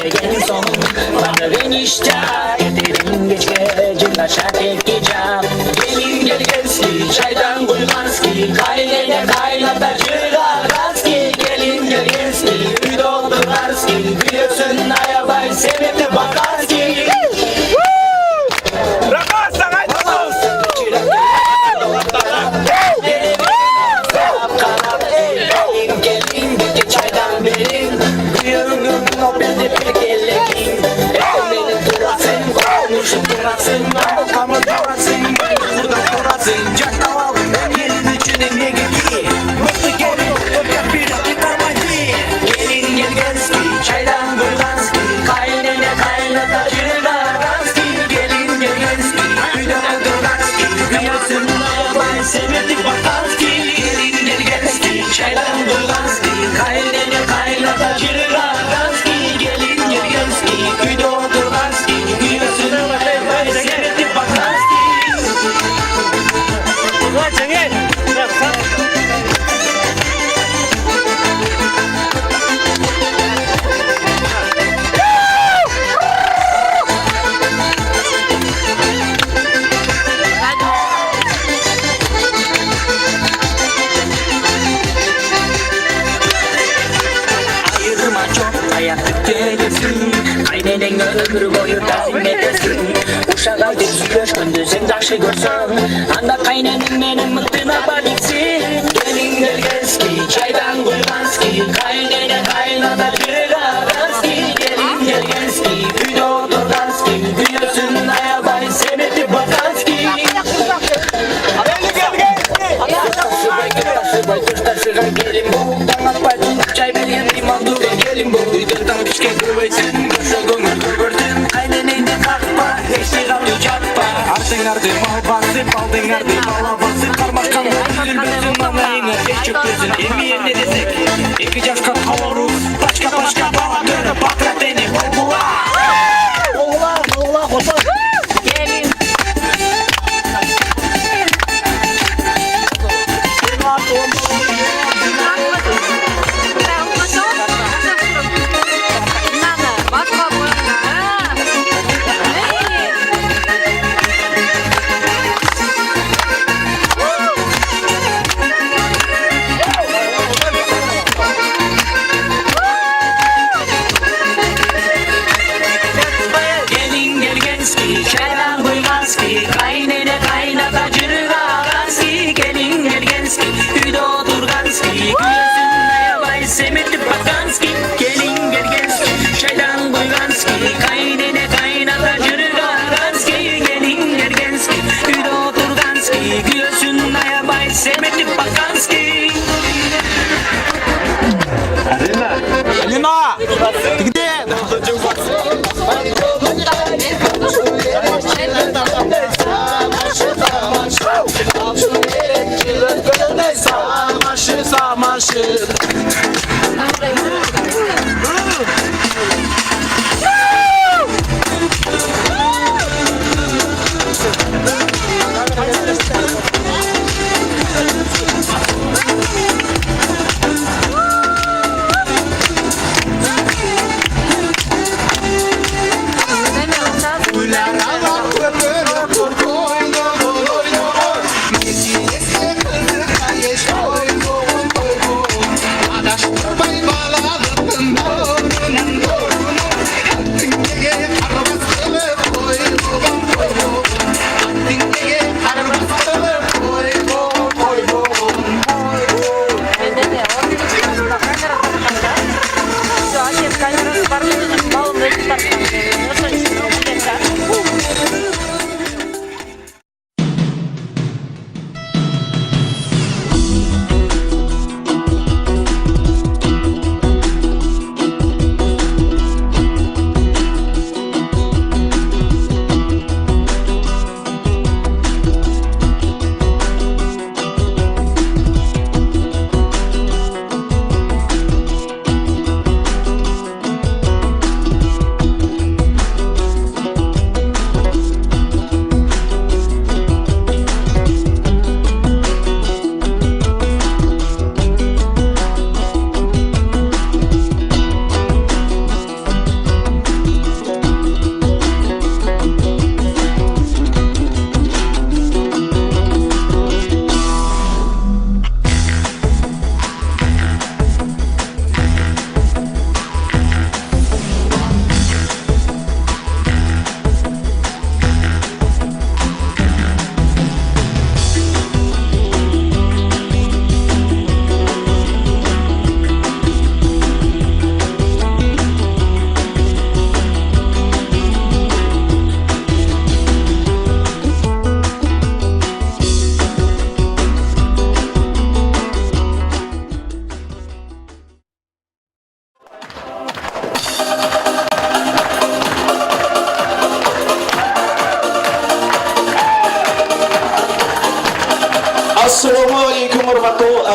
S13: gelin sonum Bana enişte getirin geç gecin aşağı tekeceğim Gelin gel genski çaydan koymanski Kaynene kaynata çıkaranski Gelin gel genski üy doldurarski Biliyorsun ayabay sevimli bakarski Rakastan aytmaz Gelin gel çaydan verin Gıyırın o beni pek ellekin Beni durasın konuşup durasın Ama durasın burada durasın Cakaval yerin içine ne gitti Mutlu gelin öpüp bir tutamacı Gelin gel genski çaydan burganski Kaynene kaynata çıkaranski Gelin gel genski üydana durganski Gıyırsın ayabay sevmedi bakanski Gelin gel genski çaydan burganski Kaynene kaynata çıkaranski Gelin gel genski üydana durganski Gıyırsın ayabay sevmedi bakanski Ulan Cengiz Ayırma çok hayatlık gelirsin Kaynenen ömür boyu daim edesin Uşağa düzülür gündüzün taşı görsün Anda kaynenim benim mıktına badiksin Gelin gel genski çaydan koymanski Kaynene kaynata çıkaranski Gelin gel genski üyde oturganski Gülüyorsun ayabay sevmedi bakanski Subay kuştaşıga gelin bu Dağlar baytun çay beriyen liman duga gelin bu Uygundan pişke kuvvetsin Kuşa gönül kıvırdın Kayneneyne kalkma Eşli kaldı çatma Ardın ardı mal basıp aldın ardı mala basıp Karmaşkan üzülmezsin anayına Tek çöktürsün emiyen ne desek İki cafka kavuruz Başka bana göre bakra beni Boğula Boğula koşar Gelin Gelin gel genski çaydan koymanski Kaynene kaynata çıkaranski Gelin gel genski üyde oturganski Gülsün ayabay semeti bakanski Gelin gel genski çaydan koymanski Kaynene kaynata çıkaranski Gelin gel genski üyde oturganski Gülsün ayabay semeti bakanski Alina! Gidin! Samaşır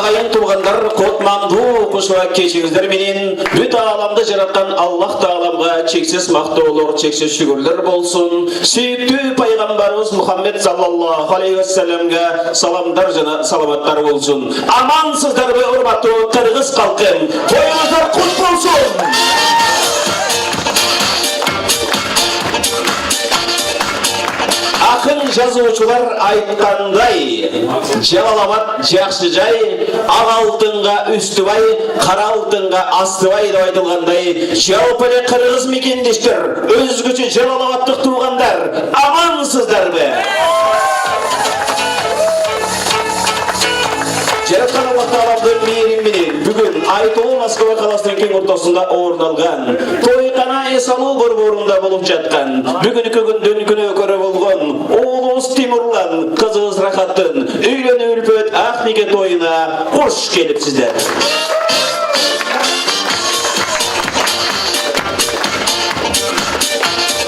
S13: агайын туугандар, котмандуу кушуа кечиңиздер менен бүт ааламды жараткан Аллах Тааламга чексиз мактоолор, чексиз шүгүрлөр болсун. Сүйүктүү пайгамбарыбыз Мухаммед саллаллаху алейхи вассаламга саламдар жана саламаттар болсун. Амансыздарбы, урматтуу кыргыз калкым? Тоюңуздар куш болсун. Акын жазуучулар айткандай, Жалалабад жакшы жай, ак алтынга үстүбай, кара алтынга астыбай деп айтылгандай, жалпы эле кыргыз мекендештер, өзгөчө Жалалабадтык туугандар, амансыздарбы? Жараткан Аллах Тааламдын мээрин менен бүгүн Айтолу Москва каласынын кең ортосунда орун алган, тойкана эс алуу борборунда болуп жаткан, бүгүнкү күндүн күнөөкөрү болгон Оолубуз Тимурлан кызыбыз Рахаттын үйлөнүү үлпөт ак неке тоюна кош келипсиздер.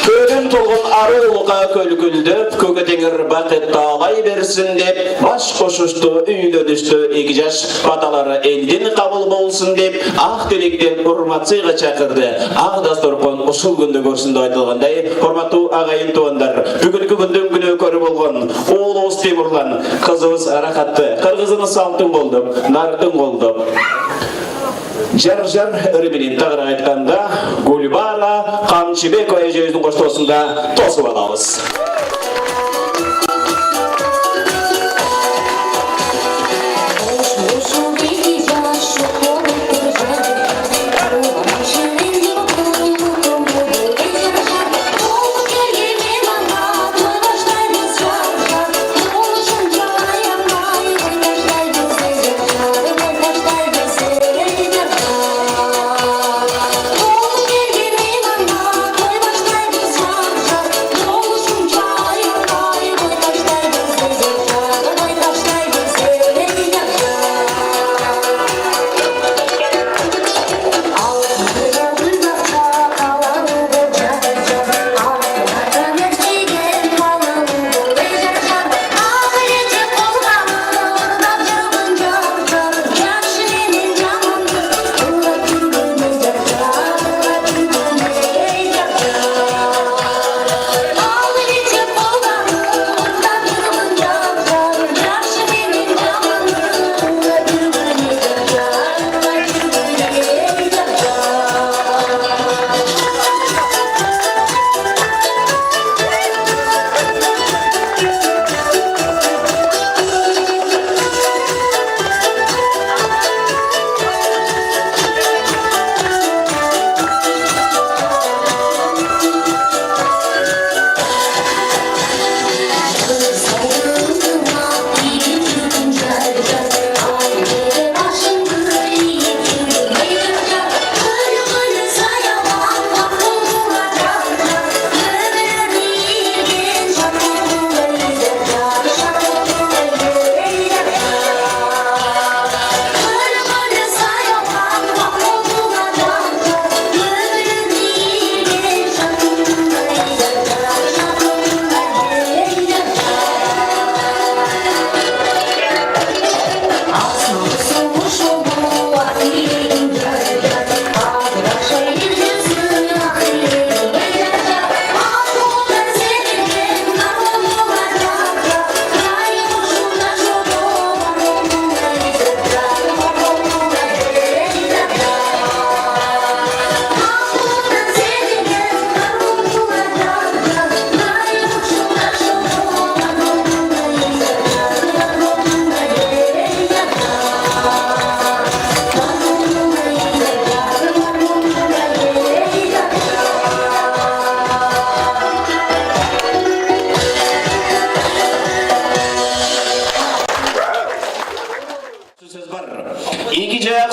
S13: Көдөн толгон арулука көлгүлдөп, көкө теңир бакыт таалай берсин деп, баш кошушту үйлөнүштү эки жаш баталары элдин кабыл болсун деп, ак тилектен урматсыйга чакырды. Ак дасторкон ушул күндө көрсүн деп айтылгандай, урматтуу агайын туугандар, бүгүнкү күндүн күнөөкөрү болгон Оолубуз Тимурлан кызыбыз Рахатты кыргызын салттын колдоп, нартын колдоп, жар-жар өрүмүнүн тагыраак айтканда Гүлбара Камчыбекова эжебиздин коштоосунда тосуп алабыз.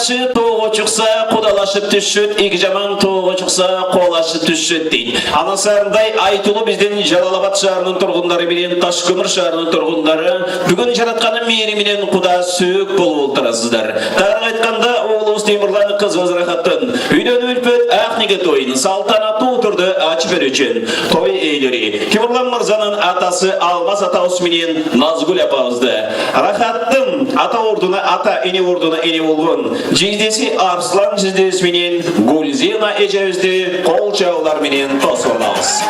S13: жакшы тоого чыкса кудалашып түшөт, эки жаман тоого чыкса колашып түшөт дейт. Анасарындай Айтулу биздин Жалалабад шаарынын тургундары менен Ташкөмүр шаарынын тургундары бүгүн жаратканы мээри менен Куда сөөк болуп отурасыздар. Тагыраак айтканда Оолубуз Тимурлан кызыбыз Рахаттын үйдөн үлпөт ак неке тоюн салтанаттуу түрдө ачып берүүчүн той ээлери Тимурлан мырзанын атасы Алмаз атабыз менен Назгүл апабызды Рахаттын
S14: Бүгін ата ордуна ата, эне ордуна эне болгон жездеси Арслан жездебиз менен Гүлзина эжебизди кол чабуулар менен тосуп алабыз.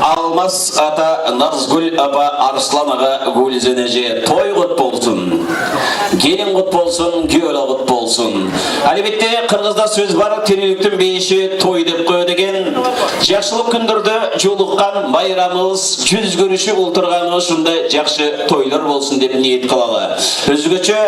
S14: Алмаз ата, Нарзгүл апа, Арслан ага, Гүлзина эже той кут болсун. Келин кут болсун, күйөөлө кут болсун. Албетте кыргызда сөз бар, тирүүлүктүн бейиши той деп коет экен. Жакшылык күндөрдө жолуккан байрамыбыз, жүз көрүшүп олтурганыбыз ушундай жакшы тойлор болсун деп ниет кылалы. Өзгөчө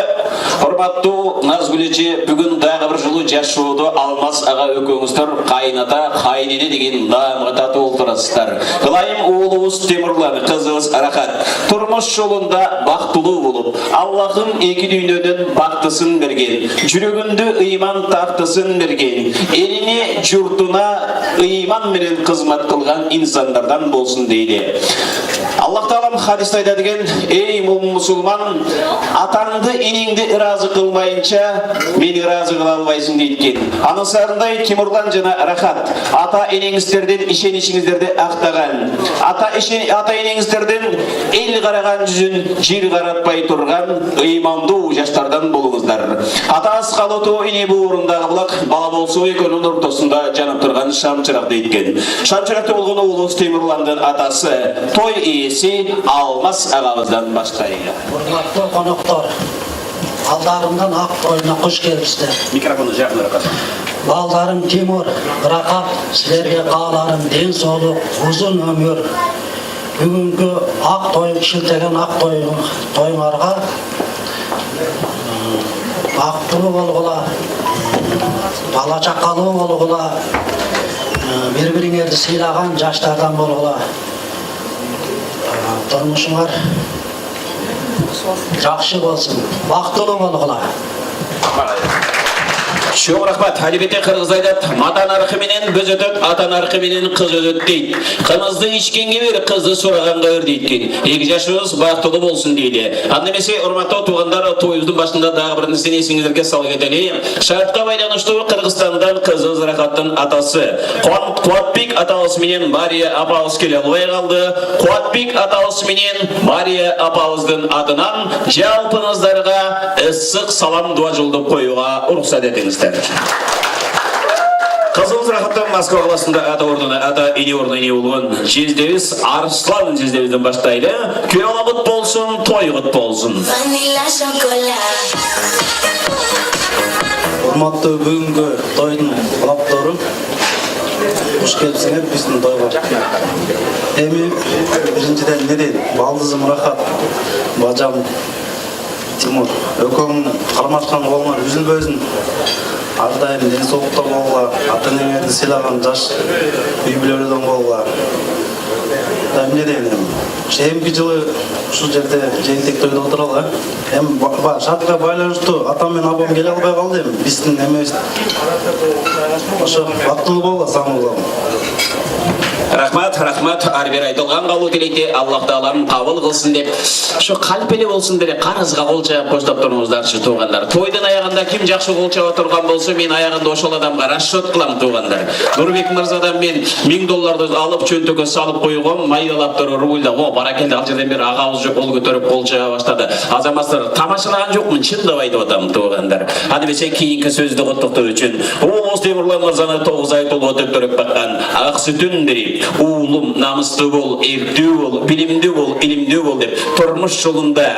S14: урматтуу Назгүл эже бүгүн дагы бир жолу жашоодо Алмаз ага экөөңүздөр кайната, кайнене деген наамга татып олтурасыздар. Кылайым уулубуз Темурлан, кызыбыз Арахат турмуш жолунда бактылуу болуп, Аллахым эки дүйнөдөн бактысын берген, жүрөгүндө ыйман тактысын берген, элине, журтуна ыйман менен кызмат кылган инсандардан болсун дейди. Аллах Таалам хадисте айтат экен: "Эй мусулман, атаңды, энеңди ыраазы кылмайынча мени ыраазы кыла албайсың" дейт экен. Анын сарындай Темурлан жана Арахат ата энеңиздердин ишеничиңиздерди актаган, ата энеңиздердин эл караган жүзүн жер каратпай турган ыймандуу жаштардан болуңуздар. Атасы калоту эне буурундагы булак бала болсо экөөнүн ортосунда жанып турган шамчырак дейт экен. Шамчыракта болгон уулубуз Темурландын атасы той ээси Алмаз агабыздан баштайлы.
S3: Урматтуу коноктор, алдарымдан ак тойуна куш келипсиздер.
S14: Микрофону жакыныраак ат.
S3: Балдарым Тимур, Рахат, силерге кааларым ден соолук, узун өмүр. Бүгүнкү ак той, шилтеген ак тоюңарга бактылуу болгула, бала чакалуу болгула, бири-бириңерди сыйлаган жаштардан болгула. Турмушуңар жакшы болсун, бактылуу болгула.
S14: Чоң рахмат. Албетте кыргыз айтат: "Мата наркы менен көз өтөт, ата наркы менен кыз өтөт" дейт. Кымызды ичкенге бер, кызды сураганга бер дейт экен. Эки жашыбыз бактылуу болсун дейди. Анда эмесе, урматтуу туугандар, тоюбуздун башында дагы бир нерсени эсиңиздерге салып кетели. Шартка байланыштуу Кыргызстандан кызыбыз Рахаттын атасы Куатбек атабыз менен Мария апабыз келе албай калды. Куатбек атабыз менен Мария апабыздын атынан жалпыңыздарга ысык салам дуа жолдоп коюуга уруксат этиңиздер. Кызыбыз Рахаттан Москва каласында ата ордуна ата, эне ордуна эне болгон жездебиз Арслан жездебизден баштайлы. Күйөө кут болсун, той кут болсун.
S3: Урматтуу бүгүнкү тойдун коноктору, куш келипсиңер биздин тойго. Эми биринчиден не дейт? Балдызым Рахат, бажам Тимур, экөөң кармашкан колуңар үзүлбөсүн. Ар дайым ден соолукта болгула, ата энеңерди сыйлаган жаш үй бүлөлөрдөн болгула. Эмне дейм? Эмки жылы ушул жерде жыйынтек тойдо отуралы. Эми шартка байланыштуу атам менен апам келе албай калды. Эми биздин эмебиз ошо бактылуу болгула, саңылуу.
S14: Рахмат, ар бир айтылган калуу тилекти Аллах Таалам кабыл кылсын деп, ошо калп эле болсун деле карызга кол чаап коштоп туруңуздарчы туугандар. Тойдун аягында ким жакшы кол чаап турган болсо, мен аягында ошол адамга расчет кылам туугандар. Нурбек мырзадан мен $1000 алып чөнтөккө салып койгом, майдалап туруп рубльда, о баракелде, ал жерден бери агабыз жок, кол көтөрүп кол чаап баштады. Азаматтар тамашалаган жокмун, чындап айтып атам туугандар. Аны бесе кийинки сөздү коттуктоо үчүн уулубуз Темурлан мырзаны 9 ай толугу төктөрүп баккан ак сүтүн берип, уулум намыстуу бол, эрктүү бол, билимдүү бол, илимдүү бол деп турмуш жолунда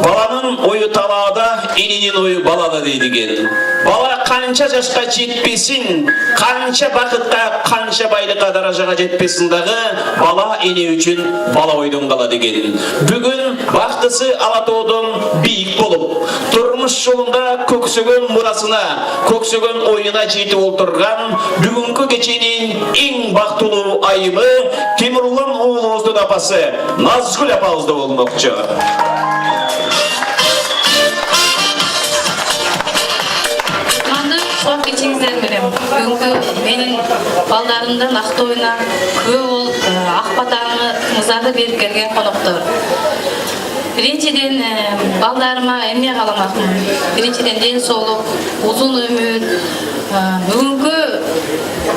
S14: баланын ою талаада, эненин ою балада дейт экен. Бала канча жашка жетпесин, канча бакытка, канча байлыкка, даражага жетпесин дагы, бала эне үчүн бала ойдон калат экен. Бүгүн бактысы Алатоодон бийик болуп, турмуш жолунда көксөгөн мурасына, көксөгөн оюна жетип олтурган бүгүнкү кеченин эң бактылуу айымы Темурлан уулубуздун апасы Назгүл апабызда болмокчу.
S4: Бүгүнкү менин балдарымдын ак тоюна күбө болуп, ак батаңызарды берип келген коноктор. Биринчиден балдарыма эмне кааламакмын? Биринчиден ден соолук, узун өмүр. Бүгүнкү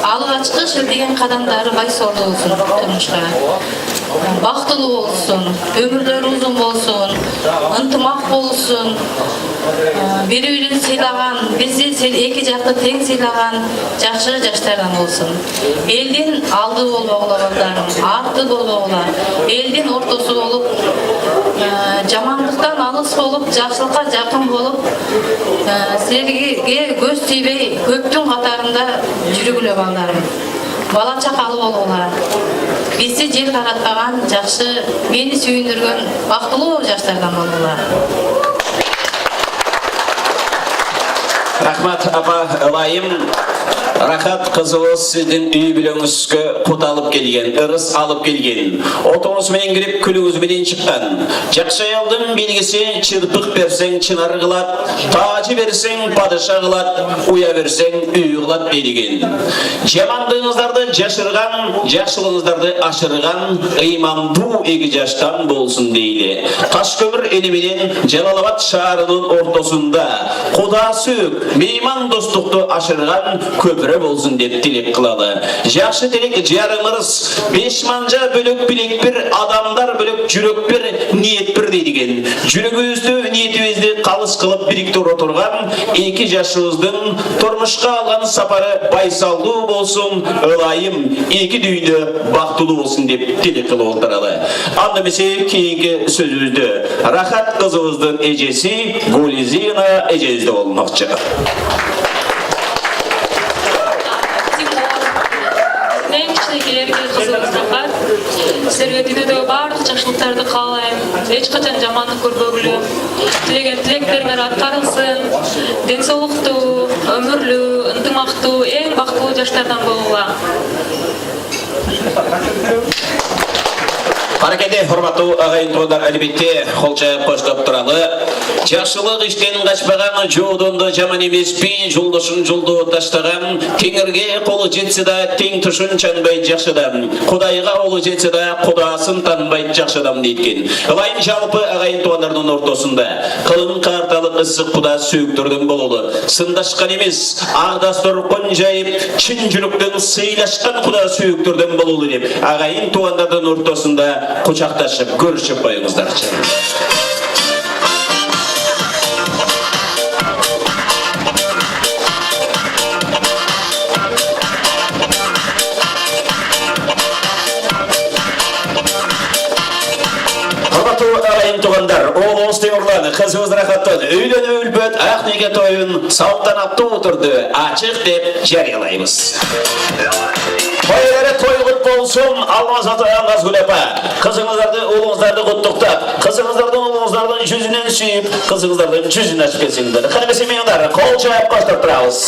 S4: алгачкы шилдеген кадамдары байсоолуу болсун турмушка. Бактылуу болсун, өмүрлөрү узун болсун, ынтымак болсун. Бири-бирин сыйлаган, бизди эки жакты тең сыйлаган жакшы жаштардан болсун. Элдин алды болбогула балдарым, арты болбогула. Элдин ортосу болуп, жамандыктан алыс болуп, жакшылыкка жакын болуп, силерге көз тийбей көптүн катарында жүрүгүлө балдарым. Бала чакалы болгула. Бизди жер каратпаган жакшы, мени сүйүндүргөн бактылуу жаштардан болгула.
S14: Рахмат апа, ылайым. Рахат кызыбыз сиздин үй бүлөңүзгө кут алып келген, ырыс алып келген. Отуңуз менен кирип, күлүңүз менен чыккан. Жакшы аялдын белгиси чырпык берсең чынар кылат, тажы берсең падыша кылат, уя берсең үй кылат деген. Жамандыгыңыздарды жашырган, жакшылыгыңыздарды ашырган, ыймандуу эки жаштан болсун дейли. Таш көмүр эли менен Жалалабад шаарынын ортосунда Куда сүйүк, мейман достукту ашырган көпүрө болсун деп тилек кылалы. Жакшы тилек жарымырыз, беш манжа бөлөк билек бир, адамдар бөлөк жүрөк бир, ниет бир дейдиген. Жүрөгүбүздү, ниетибизди калыс кылып бириктире турган эки жашыбыздын турмушка алган сапары байсалдуу болсун, ылайым, эки дүйнө бактылуу болсун деп тилек кылып отуралы. Анда эмесе кийинки сөзүбүздү Рахат кызыбыздын эжеси Гулизина эжебизде болмокчу.
S9: Сіздерге дүниедегі барлық жақсылықтарды қалайм. Ешқашан жамандық көрбөгүлү. Тілеген тілектеріңер атқарылсын. Денсаулыктуу, өмүрлүү, ынтымактуу, эң бактылуу жаштардан болула.
S14: Аракеде хурматтуу агайын туугандар, албетте колча коштоп туралы. Жакшылык иштен качпаган жоодонду жаман эмеспи, жолдошун жолдо таштаган, теңирге колу жетсе да тең тушун чанбай жакшыдан, Кудайга колу жетсе да Кудасын танбай жакшыдан дейткен. Ылайым жалпы агайын туугандардын ортосунда кылын карталык ысык Куда сүйүктөрдөн бололу. Сындашкан эмес, ак дасторкон жайып, чын жүрөктөн сыйлашкан Куда сүйүктөрдөн бололу деп агайын туугандардын ортосунда кучакташып көрүшүп коюңуздарчы. Тугандар, оғыз темірланы, қызымыз Рахаттан өйлен өлбөт ақ неге тойын салтанатты отырды, ачық деп жариялаймыз. Тойлары тойғыт болсын, Алмаз ата Назгүл апа. Қызыңыздарды, ұлыңыздарды құттықтап, қызыңыздардың ұлыңыздардың жүзінен сүйіп, қызыңыздардың жүзін ашып келсеңдер. Қанымесе меңдер, қол жайып қоштап тұрамыз.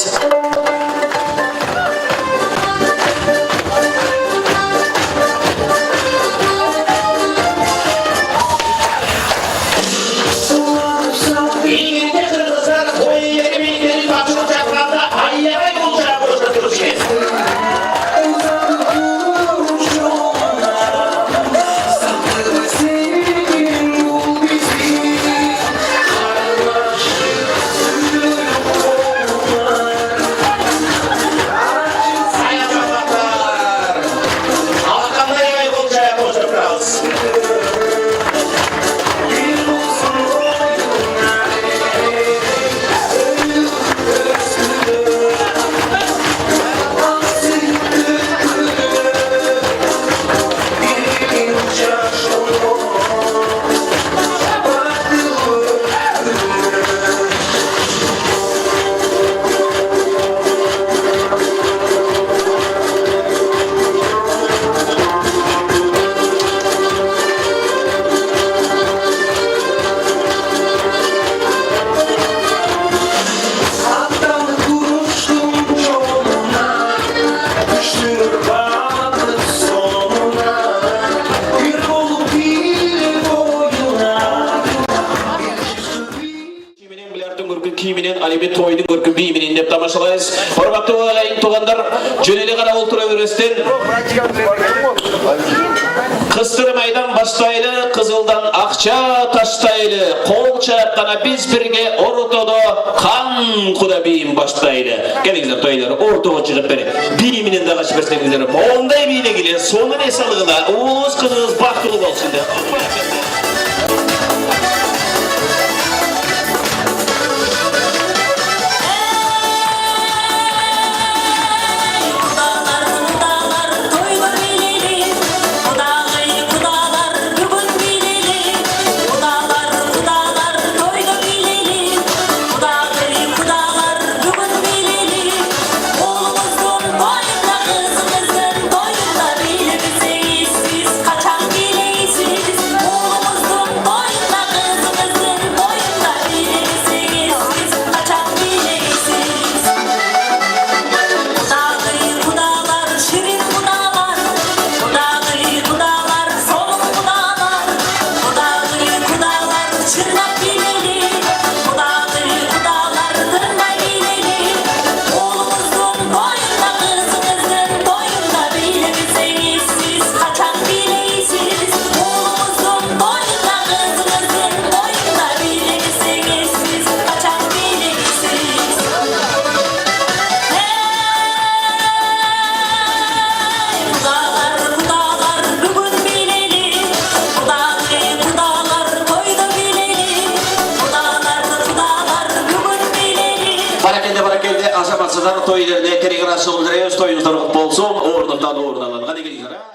S14: Тойдың көркі бейменен деп тамашалайыз. Хорматтуу ағайын туғандар, жөнеле қара олтыра өрестен қыстырмайдан бастайлы, қызылдан ақша таштайлы, қол чапқана біз бірге ортодо қан kuda biyim başlaydı. Gelingizler toyları ortağa çıkıp beri. Biyiminin de kaçıp versengizler. Onday biyine geliyor. Sonun esalığına oğuz kızınız baktığı olsun da. Barakelde aşamatsızlar toylarına terigara sığındırıyoruz toyunuzdan bolsun, ordudan.